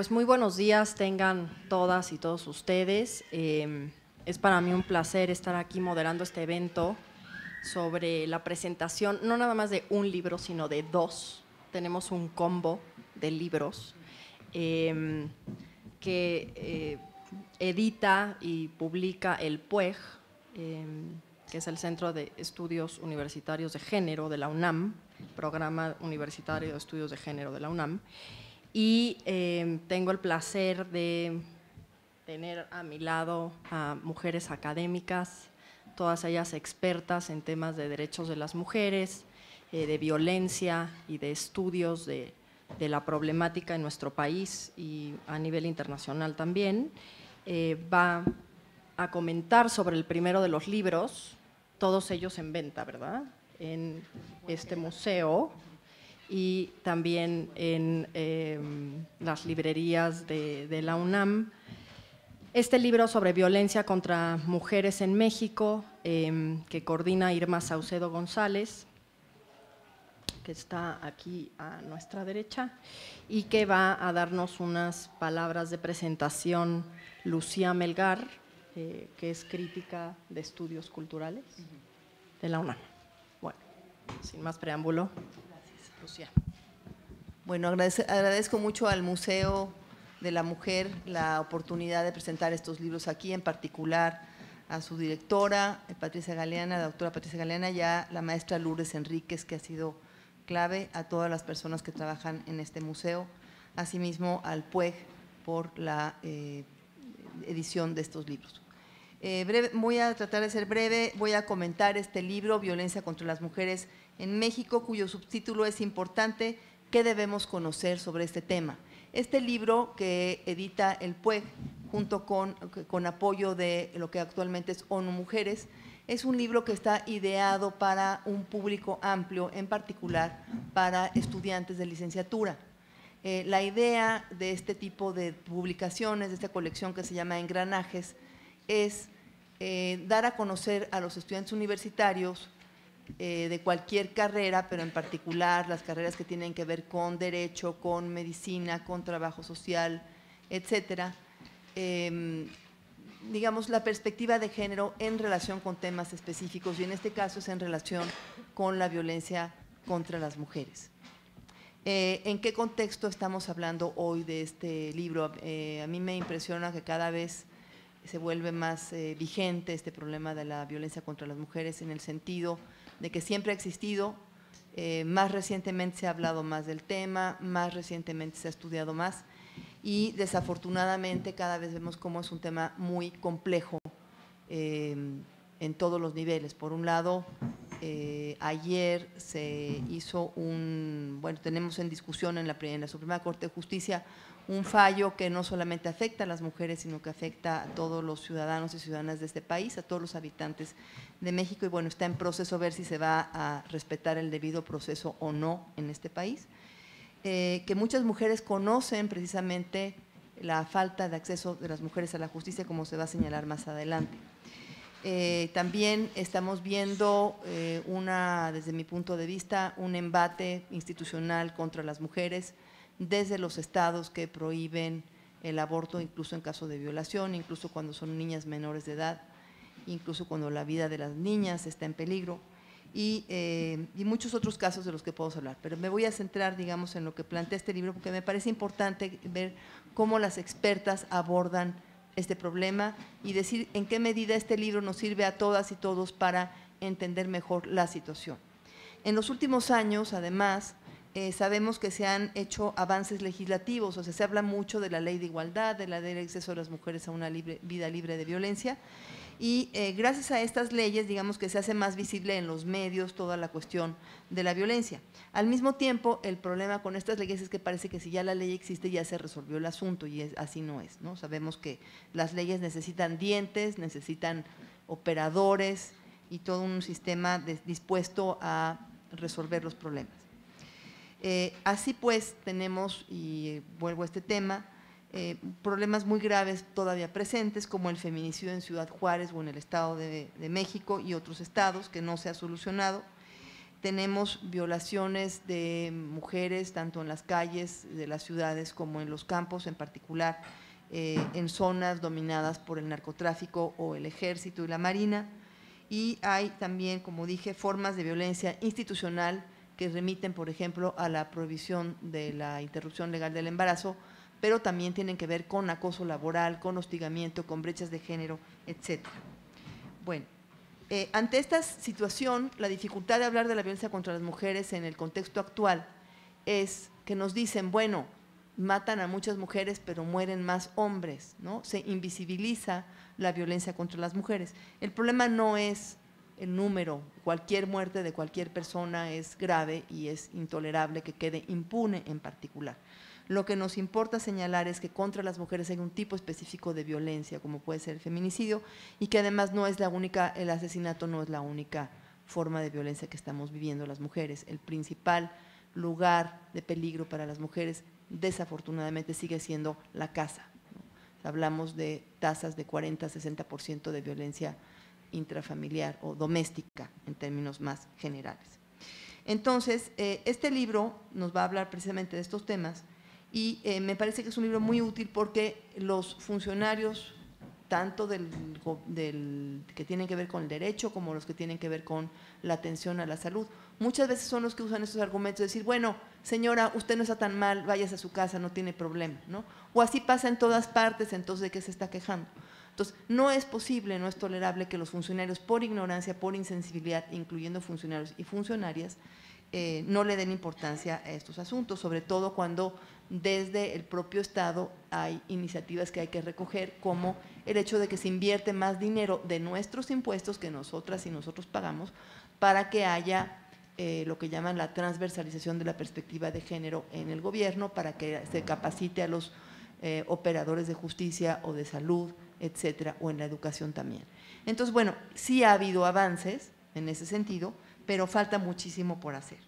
Pues muy buenos días tengan todas y todos ustedes. Es para mí un placer estar aquí moderando este evento sobre la presentación, no nada más de un libro, sino de dos. Tenemos un combo de libros que edita y publica el PUEG, que es el Centro de Estudios Universitarios de Género de la UNAM, Programa Universitario de Estudios de Género de la UNAM. Y tengo el placer de tener a mi lado a mujeres académicas, todas ellas expertas en temas de derechos de las mujeres, de violencia y de estudios de la problemática en nuestro país y a nivel internacional también. Va a comentar sobre el primero de los libros, todos ellos en venta, ¿verdad?, en este museo y también en las librerías de la UNAM. Este libro sobre violencia contra mujeres en México, que coordina Irma Saucedo González, que está aquí a nuestra derecha, y que va a darnos unas palabras de presentación Lucía Melgar, que es crítica de estudios culturales de la UNAM. Bueno, sin más preámbulo, gracias, Lucía. Bueno, agradezco mucho al Museo de la Mujer la oportunidad de presentar estos libros aquí, en particular a su directora, Patricia Galeana, la doctora Patricia Galeana, y a la maestra Lourdes Enríquez, que ha sido clave, a todas las personas que trabajan en este museo, asimismo al PUEG por la edición de estos libros. Voy a tratar de ser breve, voy a comentar este libro, Violencia contra las Mujeres en México, cuyo subtítulo es importante: ¿qué debemos conocer sobre este tema? Este libro que edita el PUEG, junto con apoyo de lo que actualmente es ONU Mujeres, es un libro que está ideado para un público amplio, en particular para estudiantes de licenciatura. La idea de este tipo de publicaciones, de esta colección que se llama Engranajes, es dar a conocer a los estudiantes universitarios de cualquier carrera, pero en particular las carreras que tienen que ver con derecho, con medicina, con trabajo social, etcétera, digamos, la perspectiva de género en relación con temas específicos, y en este caso es en relación con la violencia contra las mujeres. ¿En qué contexto estamos hablando hoy de este libro? A mí me impresiona que cada vez se vuelve más vigente este problema de la violencia contra las mujeres, en el sentido de que siempre ha existido, más recientemente se ha hablado más del tema, más recientemente se ha estudiado más, y desafortunadamente cada vez vemos cómo es un tema muy complejo en todos los niveles. Por un lado, ayer se hizo tenemos en discusión en la Suprema Corte de Justicia un fallo que no solamente afecta a las mujeres, sino que afecta a todos los ciudadanos y ciudadanas de este país, a todos los habitantes de México, y bueno, está en proceso ver si se va a respetar el debido proceso o no en este país. Que muchas mujeres conocen precisamente la falta de acceso de las mujeres a la justicia, como se va a señalar más adelante. También estamos viendo desde mi punto de vista, un embate institucional contra las mujeres desde los estados que prohíben el aborto, incluso en caso de violación, incluso cuando son niñas menores de edad, incluso cuando la vida de las niñas está en peligro, y muchos otros casos de los que podemos hablar. Pero me voy a centrar, digamos, en lo que plantea este libro, porque me parece importante ver cómo las expertas abordan este problema y decir en qué medida este libro nos sirve a todas y todos para entender mejor la situación. En los últimos años, además, sabemos que se han hecho avances legislativos, o sea, se habla mucho de la ley de igualdad, de la ley de acceso de las mujeres a una vida libre de violencia, y gracias a estas leyes, digamos que se hace más visible en los medios toda la cuestión de la violencia. Al mismo tiempo, el problema con estas leyes es que parece que si ya la ley existe ya se resolvió el asunto, y así no es, ¿no? Sabemos que las leyes necesitan dientes, necesitan operadores y todo un sistema dispuesto a resolver los problemas. Así pues, tenemos, y vuelvo a este tema, problemas muy graves todavía presentes, como el feminicidio en Ciudad Juárez o en el Estado de México y otros estados, que no se ha solucionado. tenemos violaciones de mujeres tanto en las calles de las ciudades como en los campos, en particular en zonas dominadas por el narcotráfico o el ejército y la marina. Y hay también, como dije, formas de violencia institucional que remiten, por ejemplo, a la prohibición de la interrupción legal del embarazo, pero también tienen que ver con acoso laboral, con hostigamiento, con brechas de género, etc. Bueno, ante esta situación, la dificultad de hablar de la violencia contra las mujeres en el contexto actual es que nos dicen, bueno, matan a muchas mujeres, pero mueren más hombres, ¿no? Se invisibiliza la violencia contra las mujeres. El problema no es el número, cualquier muerte de cualquier persona es grave y es intolerable que quede impune en particular. Lo que nos importa señalar es que contra las mujeres hay un tipo específico de violencia, como puede ser el feminicidio, y que además no es la única, el asesinato no es la única forma de violencia que estamos viviendo las mujeres. El principal lugar de peligro para las mujeres, desafortunadamente, sigue siendo la casa, ¿no? Hablamos de tasas de 40-60% de violencia intrafamiliar o doméstica, en términos más generales. Entonces, este libro nos va a hablar precisamente de estos temas y me parece que es un libro muy útil porque los funcionarios, tanto que tienen que ver con el derecho como los que tienen que ver con la atención a la salud, muchas veces son los que usan esos argumentos de decir, bueno, señora, usted no está tan mal, váyase a su casa, no tiene problema, ¿no? O así pasa en todas partes, entonces ¿de qué se está quejando? Entonces, no es posible, no es tolerable que los funcionarios, por ignorancia, por insensibilidad, incluyendo funcionarios y funcionarias, no le den importancia a estos asuntos, sobre todo cuando desde el propio Estado hay iniciativas que hay que recoger, como el hecho de que se invierte más dinero de nuestros impuestos que nosotras y nosotros pagamos para que haya lo que llaman la transversalización de la perspectiva de género en el gobierno, para que se capacite a los operadores de justicia o de salud, etcétera, o en la educación también. Entonces, bueno, sí ha habido avances en ese sentido, pero falta muchísimo por hacer.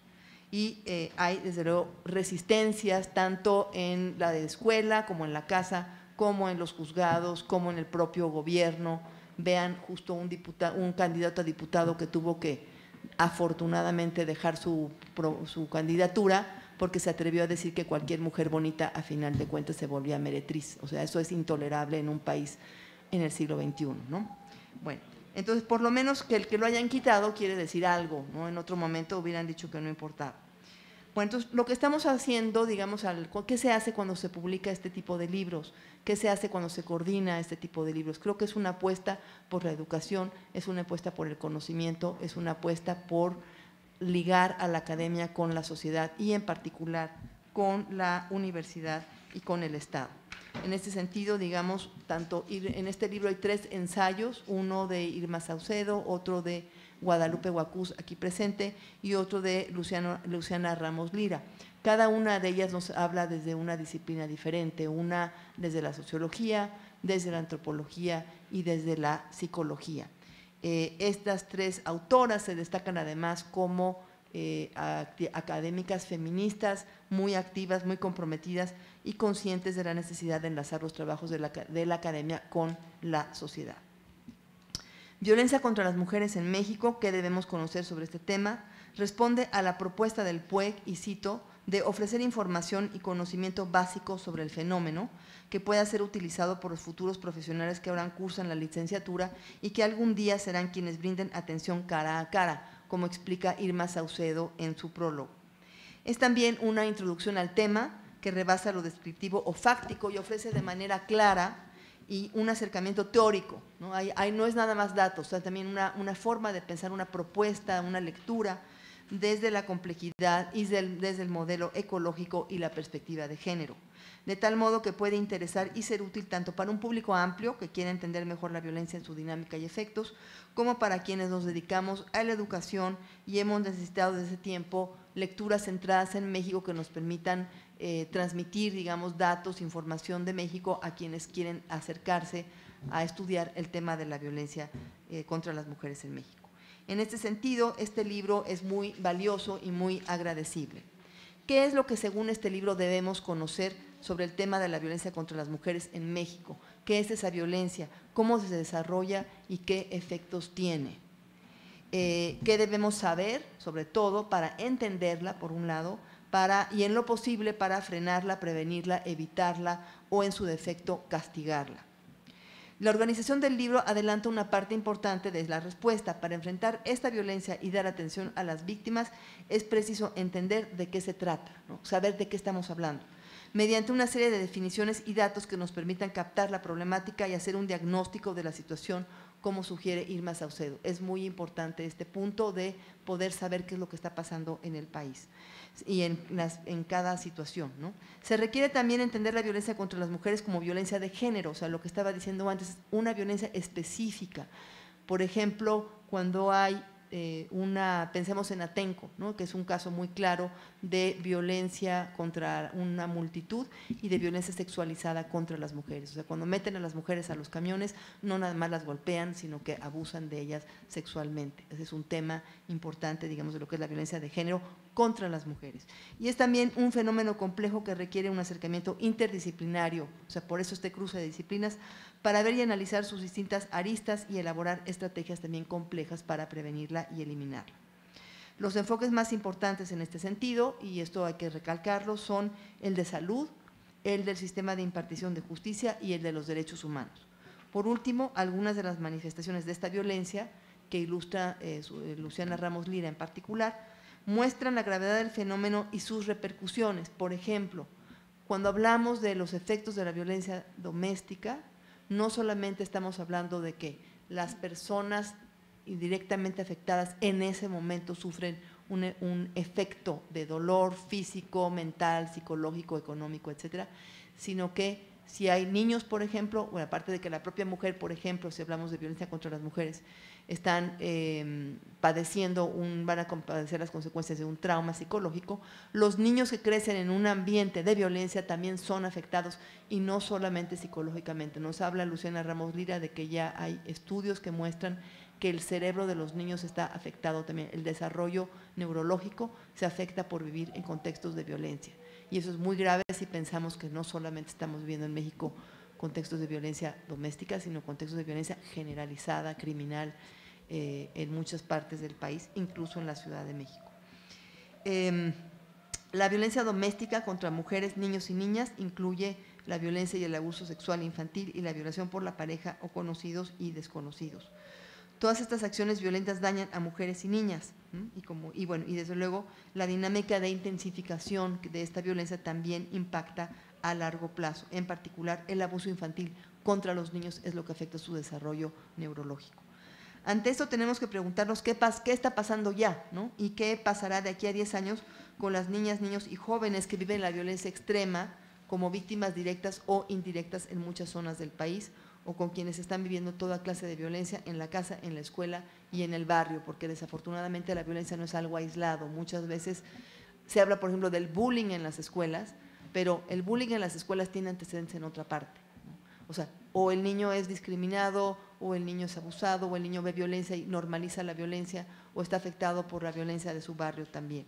Y hay, desde luego, resistencias tanto en la escuela como en la casa, como en los juzgados, como en el propio gobierno. Vean justo un candidato a diputado que tuvo que, afortunadamente, dejar su candidatura porque se atrevió a decir que cualquier mujer bonita, a final de cuentas, se volvía meretriz. O sea, eso es intolerable en un país en el siglo XXI, ¿no? Bueno, entonces, por lo menos que el que lo hayan quitado quiere decir algo, ¿no? En otro momento hubieran dicho que no importaba. Bueno, entonces, lo que estamos haciendo, digamos, ¿qué se hace cuando se publica este tipo de libros? ¿Qué se hace cuando se coordina este tipo de libros? Creo que es una apuesta por la educación, es una apuesta por el conocimiento, es una apuesta por ligar a la academia con la sociedad y en particular con la universidad y con el Estado. En este sentido, digamos, en este libro hay 3 ensayos, uno de Irma Saucedo, otro de Guadalupe Guacús, aquí presente, y otro de Luciana Ramos Lira. Cada una de ellas nos habla desde una disciplina diferente, una desde la sociología, desde la antropología y desde la psicología. Estas 3 autoras se destacan además como académicas feministas muy activas, muy comprometidas y conscientes de la necesidad de enlazar los trabajos de la academia con la sociedad. Violencia contra las mujeres en México, ¿qué debemos conocer sobre este tema? Responde a la propuesta del PUEC, y cito, de ofrecer información y conocimiento básico sobre el fenómeno que pueda ser utilizado por los futuros profesionales que ahora cursan la licenciatura y que algún día serán quienes brinden atención cara a cara, como explica Irma Saucedo en su prólogo. Es también una introducción al tema que rebasa lo descriptivo o fáctico y ofrece de manera clara y un acercamiento teórico, ¿no? No es nada más datos, o sea, también una forma de pensar, una propuesta, una lectura desde la complejidad y desde el modelo ecológico y la perspectiva de género, de tal modo que puede interesar y ser útil tanto para un público amplio que quiere entender mejor la violencia en su dinámica y efectos, como para quienes nos dedicamos a la educación y hemos necesitado desde ese tiempo lecturas centradas en México que nos permitan transmitir, digamos, datos, información de México a quienes quieren acercarse a estudiar el tema de la violencia contra las mujeres en México. En este sentido, este libro es muy valioso y muy agradecible. ¿Qué es lo que según este libro debemos conocer sobre el tema de la violencia contra las mujeres en México? ¿Qué es esa violencia? ¿Cómo se desarrolla y qué efectos tiene? qué debemos saber, sobre todo, para entenderla, por un lado, y en lo posible para frenarla, prevenirla, evitarla o, en su defecto, castigarla. La organización del libro adelanta una parte importante de la respuesta. Para enfrentar esta violencia y dar atención a las víctimas es preciso entender de qué se trata, ¿no? Saber de qué estamos hablando, mediante una serie de definiciones y datos que nos permitan captar la problemática y hacer un diagnóstico de la situación, como sugiere Irma Saucedo. Es muy importante este punto de poder saber qué es lo que está pasando en el país y en cada situación, ¿no? Se requiere también entender la violencia contra las mujeres como violencia de género, o sea, lo que estaba diciendo antes, una violencia específica. Por ejemplo, cuando hay pensemos en Atenco, ¿no? Que es un caso muy claro de violencia contra una multitud y de violencia sexualizada contra las mujeres. O sea, cuando meten a las mujeres a los camiones, no nada más las golpean, sino que abusan de ellas sexualmente. Ese es un tema importante, digamos, de lo que es la violencia de género contra las mujeres. Y es también un fenómeno complejo que requiere un acercamiento interdisciplinario, o sea, por eso este cruce de disciplinas, para ver y analizar sus distintas aristas y elaborar estrategias también complejas para prevenirla y eliminarla. Los enfoques más importantes en este sentido, y esto hay que recalcarlo, son el de salud, el del sistema de impartición de justicia y el de los derechos humanos. Por último, algunas de las manifestaciones de esta violencia, que ilustra Luciana Ramos Lira en particular, muestran la gravedad del fenómeno y sus repercusiones. Por ejemplo, cuando hablamos de los efectos de la violencia doméstica, no solamente estamos hablando de que las personas indirectamente afectadas en ese momento sufren un efecto de dolor físico, mental, psicológico, económico, etcétera, sino que si hay niños, por ejemplo, bueno, aparte de que la propia mujer, por ejemplo, si hablamos de violencia contra las mujeres, están van a padecer las consecuencias de un trauma psicológico, los niños que crecen en un ambiente de violencia también son afectados, y no solamente psicológicamente. Nos habla Luciana Ramos Lira de que ya hay estudios que muestran que el cerebro de los niños está afectado también, el desarrollo neurológico se afecta por vivir en contextos de violencia. Y eso es muy grave si pensamos que no solamente estamos viviendo en México contextos de violencia doméstica, sino contextos de violencia generalizada, criminal, en muchas partes del país, incluso en la Ciudad de México. La violencia doméstica contra mujeres, niños y niñas incluye la violencia y el abuso sexual infantil y la violación por la pareja o conocidos y desconocidos. Todas estas acciones violentas dañan a mujeres y niñas, y desde luego la dinámica de intensificación de esta violencia también impacta a largo plazo. En particular, el abuso infantil contra los niños es lo que afecta su desarrollo neurológico. Ante esto tenemos que preguntarnos qué está pasando ya, ¿no? Y qué pasará de aquí a 10 años con las niñas, niños y jóvenes que viven la violencia extrema como víctimas directas o indirectas en muchas zonas del país, o con quienes están viviendo toda clase de violencia en la casa, en la escuela y en el barrio, porque desafortunadamente la violencia no es algo aislado. Muchas veces se habla, por ejemplo, del bullying en las escuelas, pero el bullying en las escuelas tiene antecedentes en otra parte, ¿no? O sea, o el niño es discriminado, o el niño es abusado, o el niño ve violencia y normaliza la violencia, o está afectado por la violencia de su barrio también.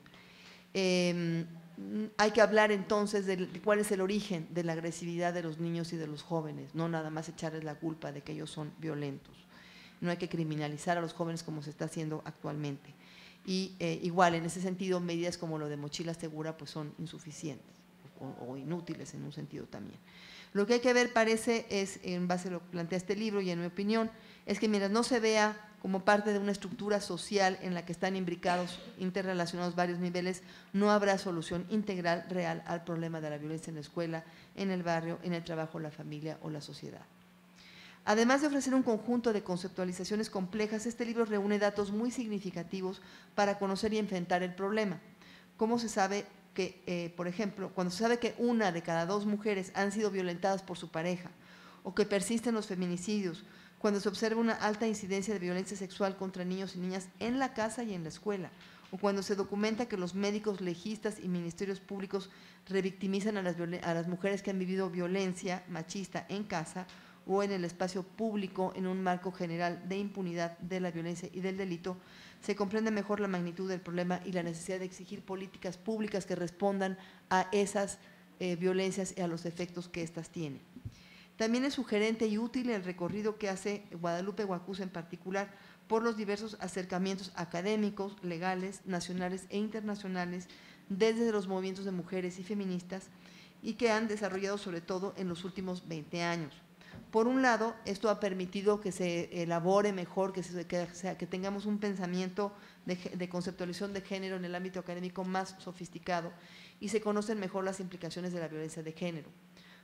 Hay que hablar entonces de cuál es el origen de la agresividad de los niños y de los jóvenes, no nada más echarles la culpa de que ellos son violentos. No hay que criminalizar a los jóvenes como se está haciendo actualmente. Y igual, en ese sentido, medidas como lo de mochila segura pues son insuficientes o inútiles en un sentido también. Lo que hay que ver, parece, es, en base a lo que plantea este libro y en mi opinión, es que mientras no se vea como parte de una estructura social en la que están imbricados, interrelacionados varios niveles, no habrá solución integral real al problema de la violencia en la escuela, en el barrio, en el trabajo, la familia o la sociedad. Además de ofrecer un conjunto de conceptualizaciones complejas, este libro reúne datos muy significativos para conocer y enfrentar el problema. ¿Cómo se sabe que, por ejemplo, cuando se sabe que 1 de cada 2 mujeres han sido violentadas por su pareja, o que persisten los feminicidios, cuando se observa una alta incidencia de violencia sexual contra niños y niñas en la casa y en la escuela, o cuando se documenta que los médicos legistas y ministerios públicos revictimizan a las mujeres que han vivido violencia machista en casa o en el espacio público en un marco general de impunidad de la violencia y del delito, se comprende mejor la magnitud del problema y la necesidad de exigir políticas públicas que respondan a esas violencias y a los efectos que éstas tienen. También es sugerente y útil el recorrido que hace Guadalupe Guacuz en particular por los diversos acercamientos académicos, legales, nacionales e internacionales, desde los movimientos de mujeres y feministas, y que han desarrollado sobre todo en los últimos 20 años. Por un lado, esto ha permitido que se elabore mejor, que tengamos un pensamiento de conceptualización de género en el ámbito académico más sofisticado y se conocen mejor las implicaciones de la violencia de género.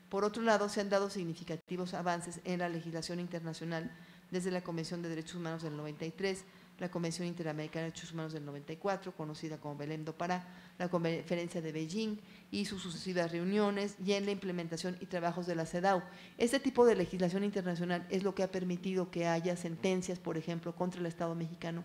Por otro lado, se han dado significativos avances en la legislación internacional desde la Convención de Derechos Humanos del 93, la Convención Interamericana de Derechos Humanos del 94, conocida como Belém do Pará, la Conferencia de Beijing y sus sucesivas reuniones, y en la implementación y trabajos de la CEDAW. Este tipo de legislación internacional es lo que ha permitido que haya sentencias, por ejemplo, contra el Estado mexicano,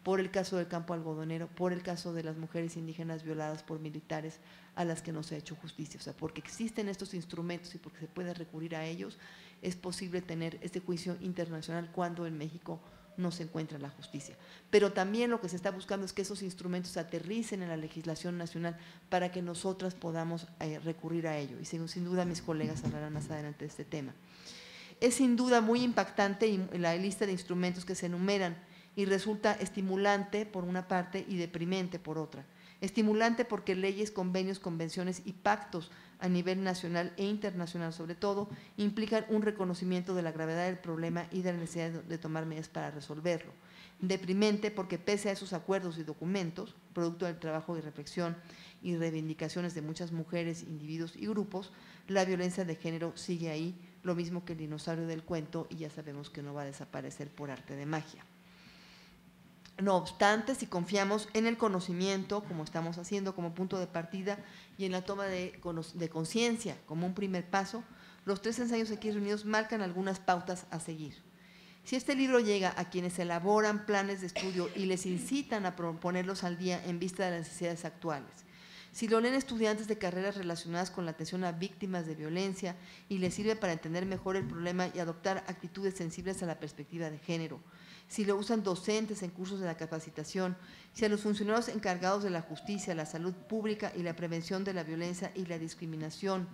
por el caso del campo algodonero, por el caso de las mujeres indígenas violadas por militares a las que no se ha hecho justicia. O sea, porque existen estos instrumentos y porque se puede recurrir a ellos, es posible tener este juicio internacional cuando en México no se encuentra la justicia. Pero también lo que se está buscando es que esos instrumentos aterricen en la legislación nacional para que nosotras podamos recurrir a ello. Y sin duda mis colegas hablarán más adelante de este tema. Es sin duda muy impactante la lista de instrumentos que se enumeran y resulta estimulante por una parte y deprimente por otra. Estimulante porque leyes, convenios, convenciones y pactos a nivel nacional e internacional sobre todo implican un reconocimiento de la gravedad del problema y de la necesidad de tomar medidas para resolverlo. Deprimente porque pese a esos acuerdos y documentos, producto del trabajo y reflexión y reivindicaciones de muchas mujeres, individuos y grupos, la violencia de género sigue ahí, lo mismo que el dinosaurio del cuento, y ya sabemos que no va a desaparecer por arte de magia. No obstante, si confiamos en el conocimiento, como estamos haciendo como punto de partida, y en la toma de conciencia como un primer paso, los 3 ensayos aquí reunidos marcan algunas pautas a seguir. Si este libro llega a quienes elaboran planes de estudio y les incitan a ponerlos al día en vista de las necesidades actuales, si lo leen estudiantes de carreras relacionadas con la atención a víctimas de violencia y les sirve para entender mejor el problema y adoptar actitudes sensibles a la perspectiva de género, si lo usan docentes en cursos de la capacitación, si a los funcionarios encargados de la justicia, la salud pública y la prevención de la violencia y la discriminación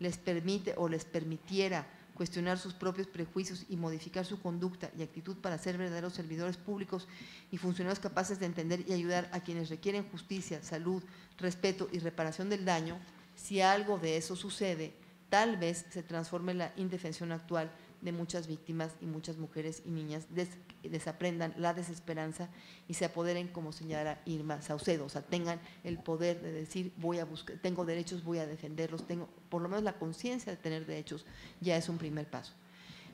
les permite o les permitiera cuestionar sus propios prejuicios y modificar su conducta y actitud para ser verdaderos servidores públicos y funcionarios capaces de entender y ayudar a quienes requieren justicia, salud, respeto y reparación del daño, si algo de eso sucede, tal vez se transforme la indefensión actual de muchas víctimas y muchas mujeres y niñas desaprendan la desesperanza y se apoderen, como señala Irma Saucedo, o sea, tengan el poder de decir, voy a buscar, tengo derechos, voy a defenderlos, tengo por lo menos la conciencia de tener derechos, ya es un primer paso.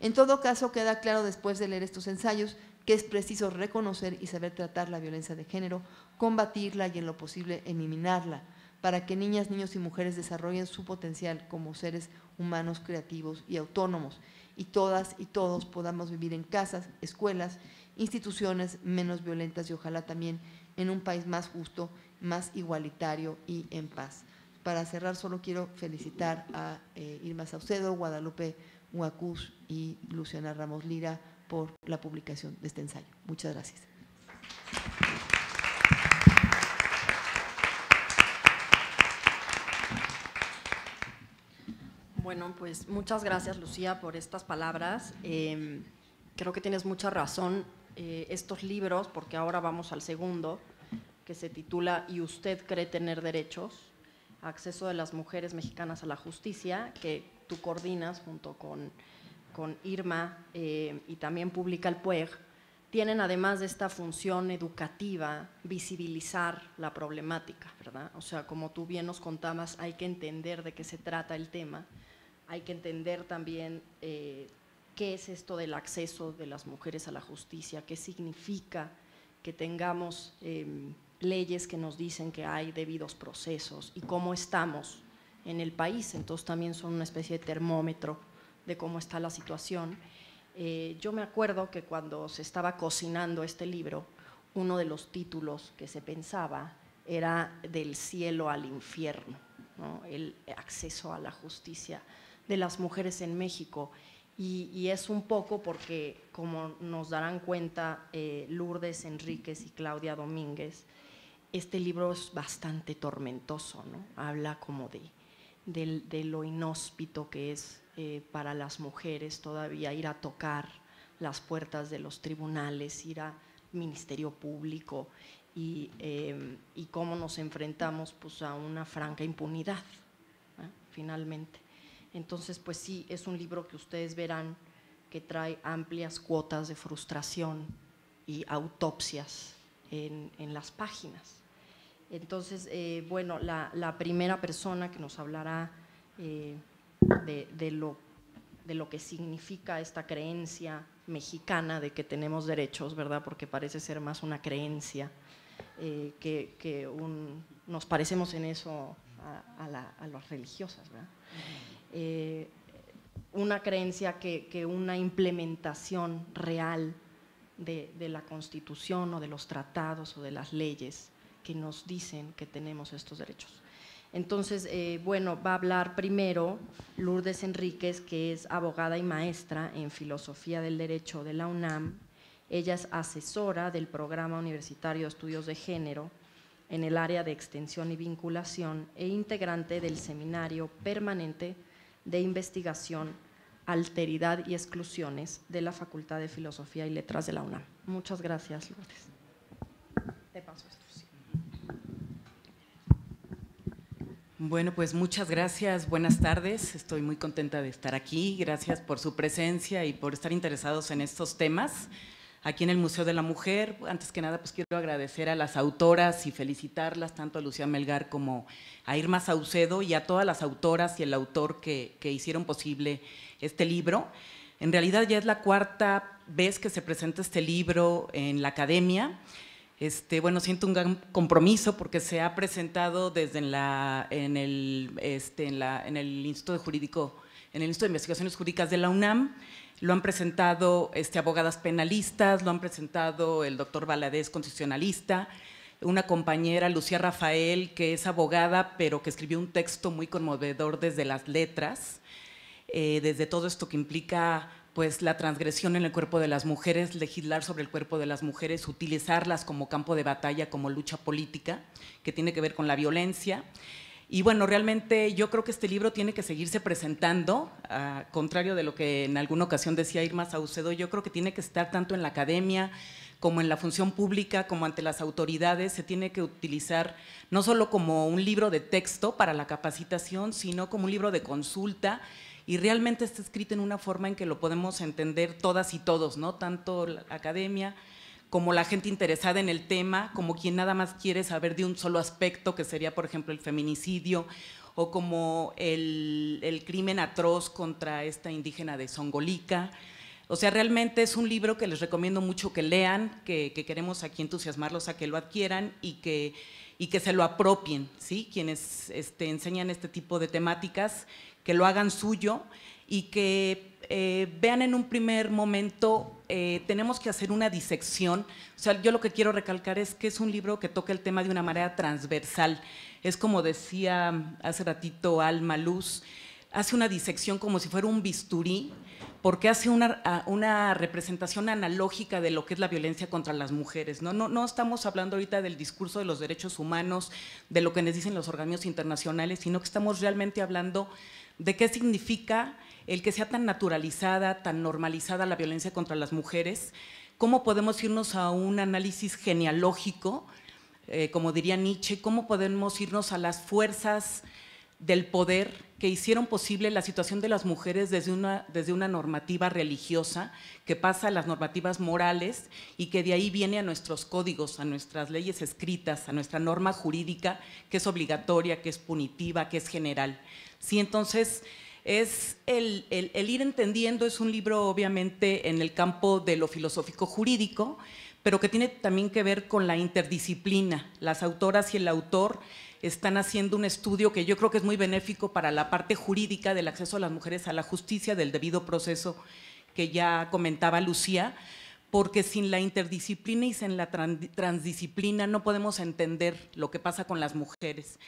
En todo caso, queda claro después de leer estos ensayos que es preciso reconocer y saber tratar la violencia de género, combatirla y en lo posible eliminarla, para que niñas, niños y mujeres desarrollen su potencial como seres humanos creativos y autónomos, y todas y todos podamos vivir en casas, escuelas, instituciones menos violentas y ojalá también en un país más justo, más igualitario y en paz. Para cerrar, solo quiero felicitar a Irma Saucedo, Guadalupe Huacús y Luciana Ramos Lira por la publicación de este ensayo. Muchas gracias. Bueno, pues muchas gracias, Lucía, por estas palabras. Creo que tienes mucha razón. Estos libros, porque ahora vamos al segundo, que se titula ¿Y usted cree tener derechos? Acceso de las mujeres mexicanas a la justicia, que tú coordinas junto con Irma y también publica el PUEG, tienen además de esta función educativa, visibilizar la problemática, ¿verdad? O sea, como tú bien nos contabas, hay que entender de qué se trata el tema. Hay que entender también qué es esto del acceso de las mujeres a la justicia, qué significa que tengamos leyes que nos dicen que hay debidos procesos y cómo estamos en el país. Entonces también son una especie de termómetro de cómo está la situación. Yo me acuerdo que cuando se estaba cocinando este libro, uno de los títulos que se pensaba era Del cielo al infierno, ¿no? El acceso a la justicia de las mujeres en México, y es un poco porque, como nos darán cuenta Lourdes Enríquez y Claudia Domínguez, este libro es bastante tormentoso, ¿no? Habla como de lo inhóspito que es para las mujeres todavía ir a tocar las puertas de los tribunales, ir al Ministerio Público y cómo nos enfrentamos pues, a una franca impunidad, finalmente. Entonces, pues sí, es un libro que ustedes verán que trae amplias cuotas de frustración y autopsias en las páginas. Entonces, bueno, la primera persona que nos hablará de lo que significa esta creencia mexicana de que tenemos derechos, ¿verdad? Porque parece ser más una creencia, nos parecemos en eso a las religiosas, ¿verdad? Una creencia que una implementación real de la Constitución o de los tratados o de las leyes que nos dicen que tenemos estos derechos. Entonces, bueno, va a hablar primero Lourdes Enríquez, que es abogada y maestra en Filosofía del Derecho de la UNAM. Ella es asesora del Programa Universitario de Estudios de Género en el área de extensión y vinculación e integrante del Seminario Permanente de Investigación, Alteridad y Exclusiones de la Facultad de Filosofía y Letras de la UNAM. Muchas gracias, Lourdes. Te paso esto. Bueno, pues muchas gracias, buenas tardes, estoy muy contenta de estar aquí, gracias por su presencia y por estar interesados en estos temas aquí en el Museo de la Mujer. Antes que nada, pues quiero agradecer a las autoras y felicitarlas, tanto a Lucía Melgar como a Irma Saucedo y a todas las autoras y el autor que hicieron posible este libro. En realidad ya es la cuarta vez que se presenta este libro en la academia. Bueno, siento un gran compromiso porque se ha presentado desde en el Instituto de Investigaciones Jurídicas de la UNAM. Lo han presentado abogadas penalistas, lo han presentado el doctor Valadez, constitucionalista, una compañera, Lucía Rafael, que es abogada, pero que escribió un texto muy conmovedor desde las letras, desde todo esto que implica pues la transgresión en el cuerpo de las mujeres, legislar sobre el cuerpo de las mujeres, utilizarlas como campo de batalla, como lucha política, que tiene que ver con la violencia. Y bueno, realmente yo creo que este libro tiene que seguirse presentando, contrario de lo que en alguna ocasión decía Irma Saucedo, yo creo que tiene que estar tanto en la academia como en la función pública, como ante las autoridades, se tiene que utilizar no solo como un libro de texto para la capacitación, sino como un libro de consulta, y realmente está escrito en una forma en que lo podemos entender todas y todos, ¿no? Tanto la academia como la gente interesada en el tema, como quien nada más quiere saber de un solo aspecto, que sería, por ejemplo, el feminicidio, o como el crimen atroz contra esta indígena de Zongolica. O sea, realmente es un libro que les recomiendo mucho que lean, que queremos aquí entusiasmarlos a que lo adquieran y que se lo apropien, ¿sí? Quienes enseñan este tipo de temáticas, que lo hagan suyo y que vean en un primer momento, tenemos que hacer una disección. O sea, yo lo que quiero recalcar es que es un libro que toca el tema de una manera transversal. Es como decía hace ratito Alma Luz, hace una disección como si fuera un bisturí, porque hace una representación analógica de lo que es la violencia contra las mujeres. No estamos hablando ahorita del discurso de los derechos humanos, de lo que nos dicen los organismos internacionales, sino que estamos realmente hablando de qué significa el que sea tan naturalizada, tan normalizada la violencia contra las mujeres, cómo podemos irnos a un análisis genealógico, como diría Nietzsche, cómo podemos irnos a las fuerzas del poder que hicieron posible la situación de las mujeres desde una normativa religiosa que pasa a las normativas morales y que de ahí viene a nuestros códigos, a nuestras leyes escritas, a nuestra norma jurídica que es obligatoria, que es punitiva, que es general. Sí, entonces es el ir entendiendo, es un libro obviamente en el campo de lo filosófico jurídico, pero que tiene también que ver con la interdisciplina. Las autoras y el autor están haciendo un estudio que yo creo que es muy benéfico para la parte jurídica del acceso a las mujeres a la justicia, del debido proceso que ya comentaba Lucía, porque sin la interdisciplina y sin la transdisciplina no podemos entender lo que pasa con las mujeres.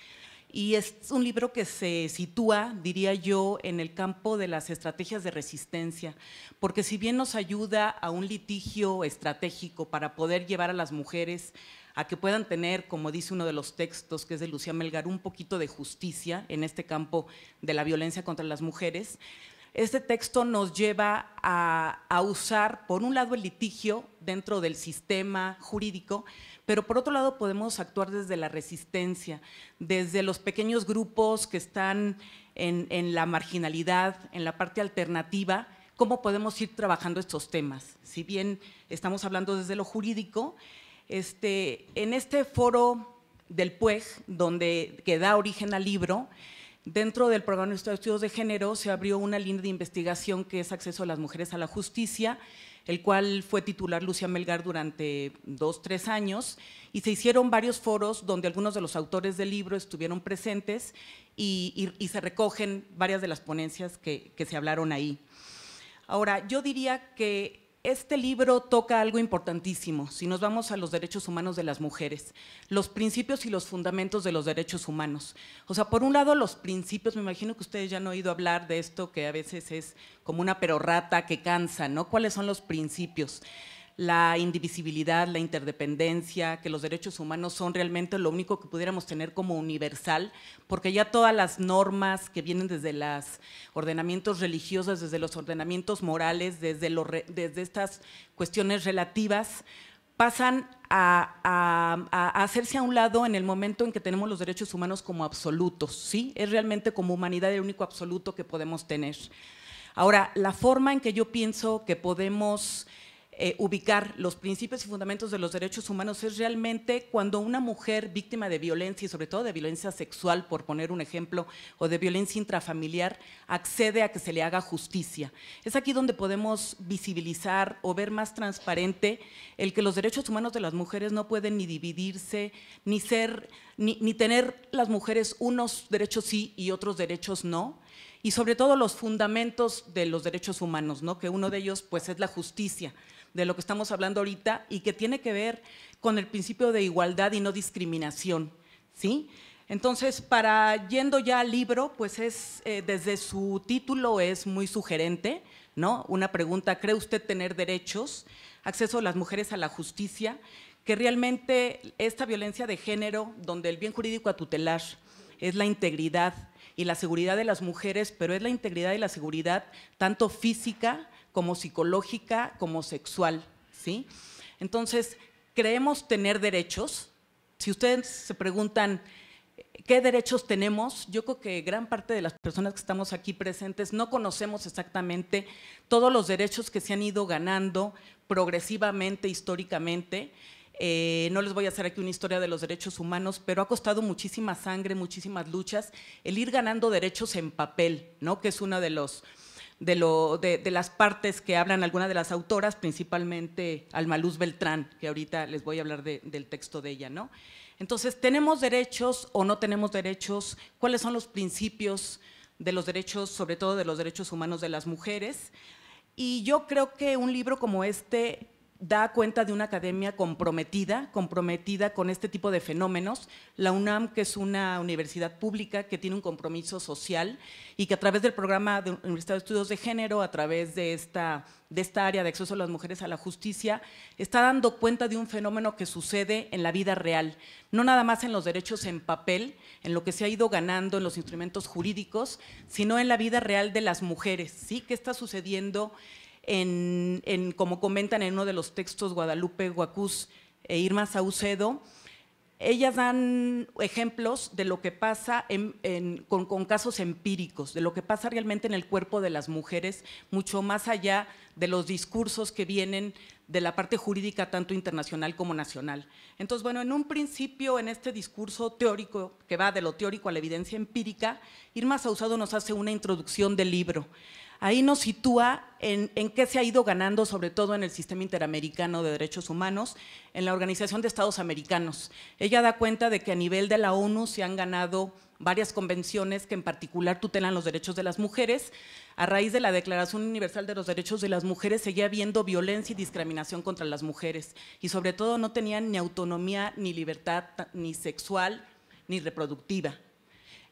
Y es un libro que se sitúa, diría yo, en el campo de las estrategias de resistencia, porque si bien nos ayuda a un litigio estratégico para poder llevar a las mujeres a que puedan tener, como dice uno de los textos, que es de Lucía Melgar, un poquito de justicia en este campo de la violencia contra las mujeres, este texto nos lleva a usar, por un lado, el litigio dentro del sistema jurídico, pero por otro lado podemos actuar desde la resistencia, desde los pequeños grupos que están en la marginalidad, en la parte alternativa, cómo podemos ir trabajando estos temas. Si bien estamos hablando desde lo jurídico, en este foro del PUEG, que da origen al libro, dentro del programa de estudios de género se abrió una línea de investigación que es acceso a las mujeres a la justicia, el cual fue titular Lucia Melgar durante 2 o 3 años, y se hicieron varios foros donde algunos de los autores del libro estuvieron presentes y se recogen varias de las ponencias que se hablaron ahí. Ahora, yo diría que este libro toca algo importantísimo, si nos vamos a los derechos humanos de las mujeres, los principios y los fundamentos de los derechos humanos. O sea, por un lado, los principios, me imagino que ustedes ya han oído hablar de esto, que a veces es como una perorrata que cansa, ¿no? ¿Cuáles son los principios? La indivisibilidad, la interdependencia, que los derechos humanos son realmente lo único que pudiéramos tener como universal, porque ya todas las normas que vienen desde los ordenamientos religiosos, desde los ordenamientos morales, desde estas cuestiones relativas, pasan a hacerse a un lado en el momento en que tenemos los derechos humanos como absolutos, ¿sí? Es realmente como humanidad el único absoluto que podemos tener. Ahora, la forma en que yo pienso que podemos ubicar los principios y fundamentos de los derechos humanos es realmente cuando una mujer víctima de violencia, y sobre todo de violencia sexual, por poner un ejemplo, o de violencia intrafamiliar, accede a que se le haga justicia. Es aquí donde podemos visibilizar o ver más transparente el que los derechos humanos de las mujeres no pueden ni dividirse, ni tener las mujeres unos derechos sí y otros derechos no, y sobre todo los fundamentos de los derechos humanos, ¿no? Que uno de ellos pues es la justicia, de lo que estamos hablando ahorita, y que tiene que ver con el principio de igualdad y no discriminación, ¿sí? Entonces, yendo ya al libro, pues desde su título es muy sugerente, ¿no? Una pregunta: ¿cree usted tener derechos? Acceso de las mujeres a la justicia, que realmente esta violencia de género, donde el bien jurídico a tutelar es la integridad y la seguridad de las mujeres, pero es la integridad y la seguridad tanto física como psicológica, como sexual, ¿sí? Entonces, ¿creemos tener derechos? Si ustedes se preguntan qué derechos tenemos, yo creo que gran parte de las personas que estamos aquí presentes no conocemos exactamente todos los derechos que se han ido ganando progresivamente, históricamente. No les voy a hacer aquí una historia de los derechos humanos, pero ha costado muchísima sangre, muchísimas luchas, el ir ganando derechos en papel, ¿no? Que es una de las partes que hablan algunas de las autoras, principalmente Alma Luz Beltrán, que ahorita les voy a hablar del texto de ella, ¿no? Entonces, ¿tenemos derechos o no tenemos derechos? ¿Cuáles son los principios de los derechos, sobre todo de los derechos humanos de las mujeres? Y yo creo que un libro como este da cuenta de una academia comprometida con este tipo de fenómenos. La UNAM, que es una universidad pública que tiene un compromiso social y que a través del programa de Universidad de Estudios de Género, a través de esta área de acceso a las mujeres a la justicia, está dando cuenta de un fenómeno que sucede en la vida real, no nada más en los derechos en papel, en lo que se ha ido ganando en los instrumentos jurídicos, sino en la vida real de las mujeres, ¿sí? ¿Qué está sucediendo? Como comentan en uno de los textos Guadalupe Guacús e Irma Saucedo, ellas dan ejemplos de lo que pasa con casos empíricos, de lo que pasa realmente en el cuerpo de las mujeres, mucho más allá de los discursos que vienen de la parte jurídica tanto internacional como nacional. Entonces, bueno, en un principio, en este discurso teórico que va de lo teórico a la evidencia empírica, Irma Saucedo nos hace una introducción del libro. Ahí nos sitúa en qué se ha ido ganando, sobre todo en el sistema interamericano de derechos humanos, en la Organización de Estados Americanos. Ella da cuenta de que a nivel de la ONU se han ganado varias convenciones que en particular tutelan los derechos de las mujeres. A raíz de la Declaración Universal de los Derechos de las Mujeres seguía habiendo violencia y discriminación contra las mujeres, y sobre todo no tenían ni autonomía, ni libertad, ni sexual, ni reproductiva.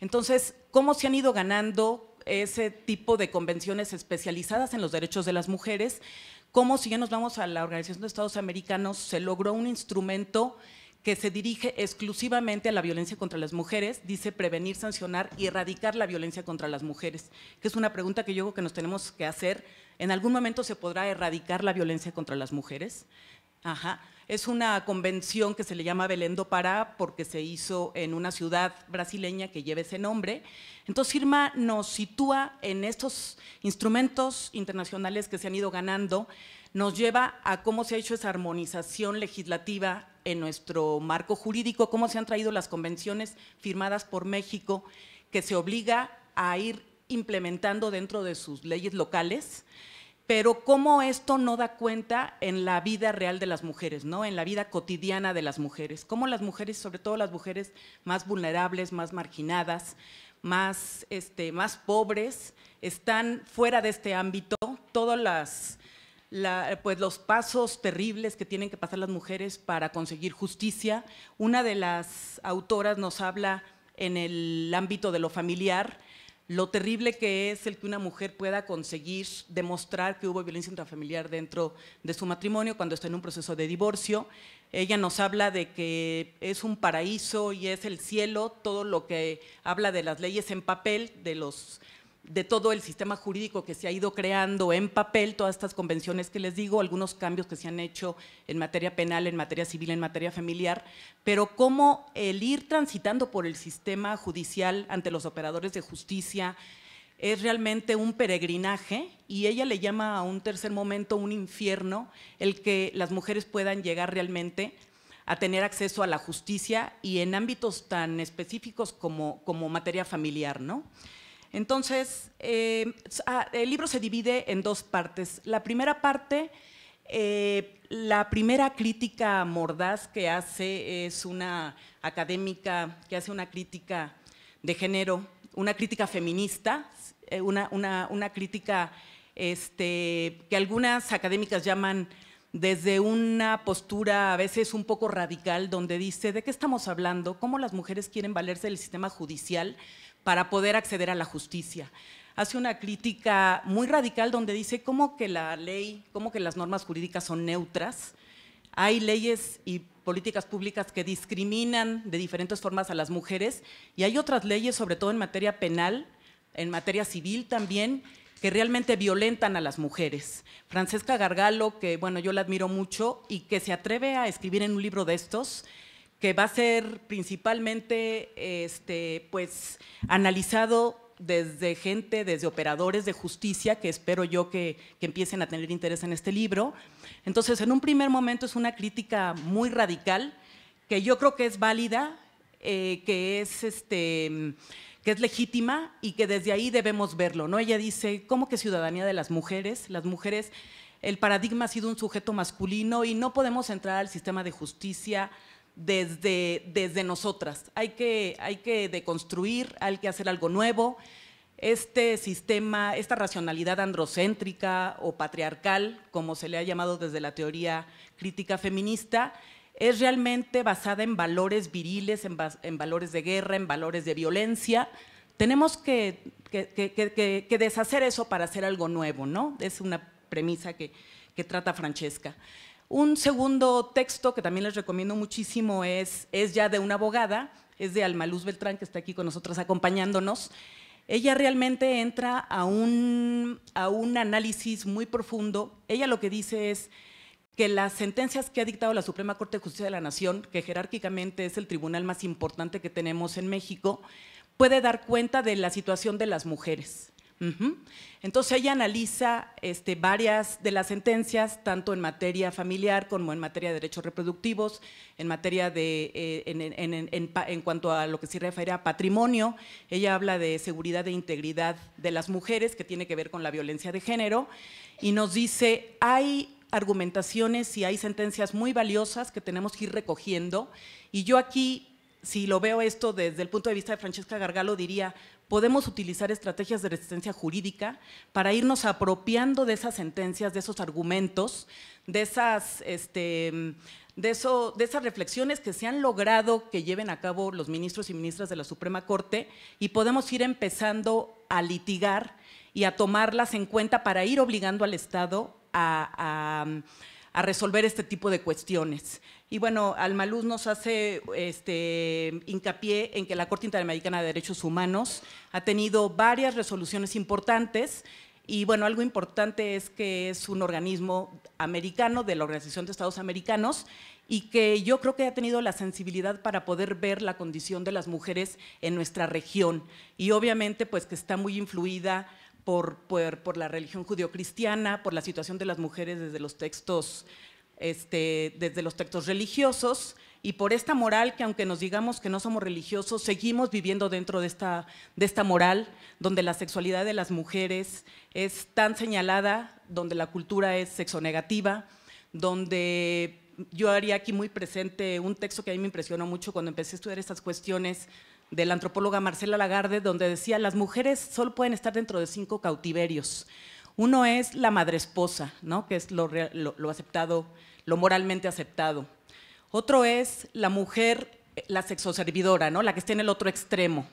Entonces, ¿cómo se han ido ganando ese tipo de convenciones especializadas en los derechos de las mujeres? Cómo, si ya nos vamos a la Organización de Estados Americanos, se logró un instrumento que se dirige exclusivamente a la violencia contra las mujeres, dice prevenir, sancionar y erradicar la violencia contra las mujeres, que es una pregunta que yo creo que nos tenemos que hacer. ¿En algún momento se podrá erradicar la violencia contra las mujeres? Ajá. Es una convención que se le llama Belém do Pará porque se hizo en una ciudad brasileña que lleva ese nombre. Entonces, Irma nos sitúa en estos instrumentos internacionales que se han ido ganando, nos lleva a cómo se ha hecho esa armonización legislativa en nuestro marco jurídico, cómo se han traído las convenciones firmadas por México, que se obliga a ir implementando dentro de sus leyes locales, pero cómo esto no da cuenta en la vida real de las mujeres, ¿no? En la vida cotidiana de las mujeres, cómo las mujeres, sobre todo las mujeres más vulnerables, más marginadas, más pobres, están fuera de este ámbito, todas pues los pasos terribles que tienen que pasar las mujeres para conseguir justicia. Una de las autoras nos habla en el ámbito de lo familiar, lo terrible que es el que una mujer pueda conseguir demostrar que hubo violencia intrafamiliar dentro de su matrimonio cuando está en un proceso de divorcio. Ella nos habla de que es un paraíso y es el cielo, todo lo que habla de las leyes en papel, de todo el sistema jurídico que se ha ido creando en papel, todas estas convenciones que les digo, algunos cambios que se han hecho en materia penal, en materia civil, en materia familiar, pero cómo el ir transitando por el sistema judicial ante los operadores de justicia es realmente un peregrinaje, y ella le llama a un tercer momento un infierno, el que las mujeres puedan llegar realmente a tener acceso a la justicia y en ámbitos tan específicos como materia familiar, ¿no? Entonces, el libro se divide en dos partes. La primera parte, la primera crítica mordaz que hace es una académica que hace una crítica de género, una crítica feminista, una crítica que algunas académicas llaman desde una postura a veces un poco radical, donde dice, ¿de qué estamos hablando? ¿Cómo las mujeres quieren valerse del sistema judicial para poder acceder a la justicia? Hace una crítica muy radical donde dice cómo que la ley, cómo que las normas jurídicas son neutras. Hay leyes y políticas públicas que discriminan de diferentes formas a las mujeres, y hay otras leyes, sobre todo en materia penal, en materia civil también, que realmente violentan a las mujeres. Francesca Gargalo, que bueno, yo la admiro mucho y que se atreve a escribir en un libro de estos, que va a ser principalmente pues, analizado desde operadores de justicia, que espero yo que empiecen a tener interés en este libro. Entonces, en un primer momento es una crítica muy radical, que yo creo que es válida, que es legítima y que desde ahí debemos verlo, ¿no? Ella dice, ¿cómo que ciudadanía de las mujeres? Las mujeres, el paradigma ha sido un sujeto masculino y no podemos entrar al sistema de justicia desde nosotras. Hay que deconstruir, hay que hacer algo nuevo. Este sistema, esta racionalidad androcéntrica o patriarcal, como se le ha llamado desde la teoría crítica feminista, es realmente basada en valores viriles, en valores de guerra, en valores de violencia. Tenemos que deshacer eso para hacer algo nuevo, ¿no? Es una premisa que trata Francesca. Un segundo texto que también les recomiendo muchísimo es ya de una abogada, es de Alma Luz Beltrán, que está aquí con nosotros acompañándonos. Ella realmente entra a un análisis muy profundo. Ella lo que dice es que las sentencias que ha dictado la Suprema Corte de Justicia de la Nación, que jerárquicamente es el tribunal más importante que tenemos en México, puede dar cuenta de la situación de las mujeres. Entonces ella analiza varias de las sentencias, tanto en materia familiar como en materia de derechos reproductivos, en materia en cuanto a lo que se refiere a patrimonio. Ella habla de seguridad e integridad de las mujeres, que tiene que ver con la violencia de género, y nos dice, hay argumentaciones y hay sentencias muy valiosas que tenemos que ir recogiendo, y yo aquí, si lo veo esto desde el punto de vista de Francesca Gargalo, diría, podemos utilizar estrategias de resistencia jurídica para irnos apropiando de esas sentencias, de esos argumentos, de esas reflexiones que se han logrado que lleven a cabo los ministros y ministras de la Suprema Corte, y podemos ir empezando a litigar y a tomarlas en cuenta para ir obligando al Estado a resolver este tipo de cuestiones. Y bueno, Alma Luz nos hace hincapié en que la Corte Interamericana de Derechos Humanos ha tenido varias resoluciones importantes. Y bueno, algo importante es que es un organismo americano de la Organización de Estados Americanos y que yo creo que ha tenido la sensibilidad para poder ver la condición de las mujeres en nuestra región. Y obviamente pues que está muy influida por la religión judeocristiana, por la situación de las mujeres desde los textos religiosos y por esta moral que aunque nos digamos que no somos religiosos, seguimos viviendo dentro de esta moral donde la sexualidad de las mujeres es tan señalada, donde la cultura es sexonegativa, donde yo haría aquí muy presente un texto que a mí me impresionó mucho cuando empecé a estudiar estas cuestiones de la antropóloga Marcela Lagarde, donde decía las mujeres solo pueden estar dentro de 5 cautiverios. Uno es la madre esposa, ¿no? Que es lo aceptado, lo moralmente aceptado. Otro es la mujer, la sexoservidora, ¿no? La que está en el otro extremo.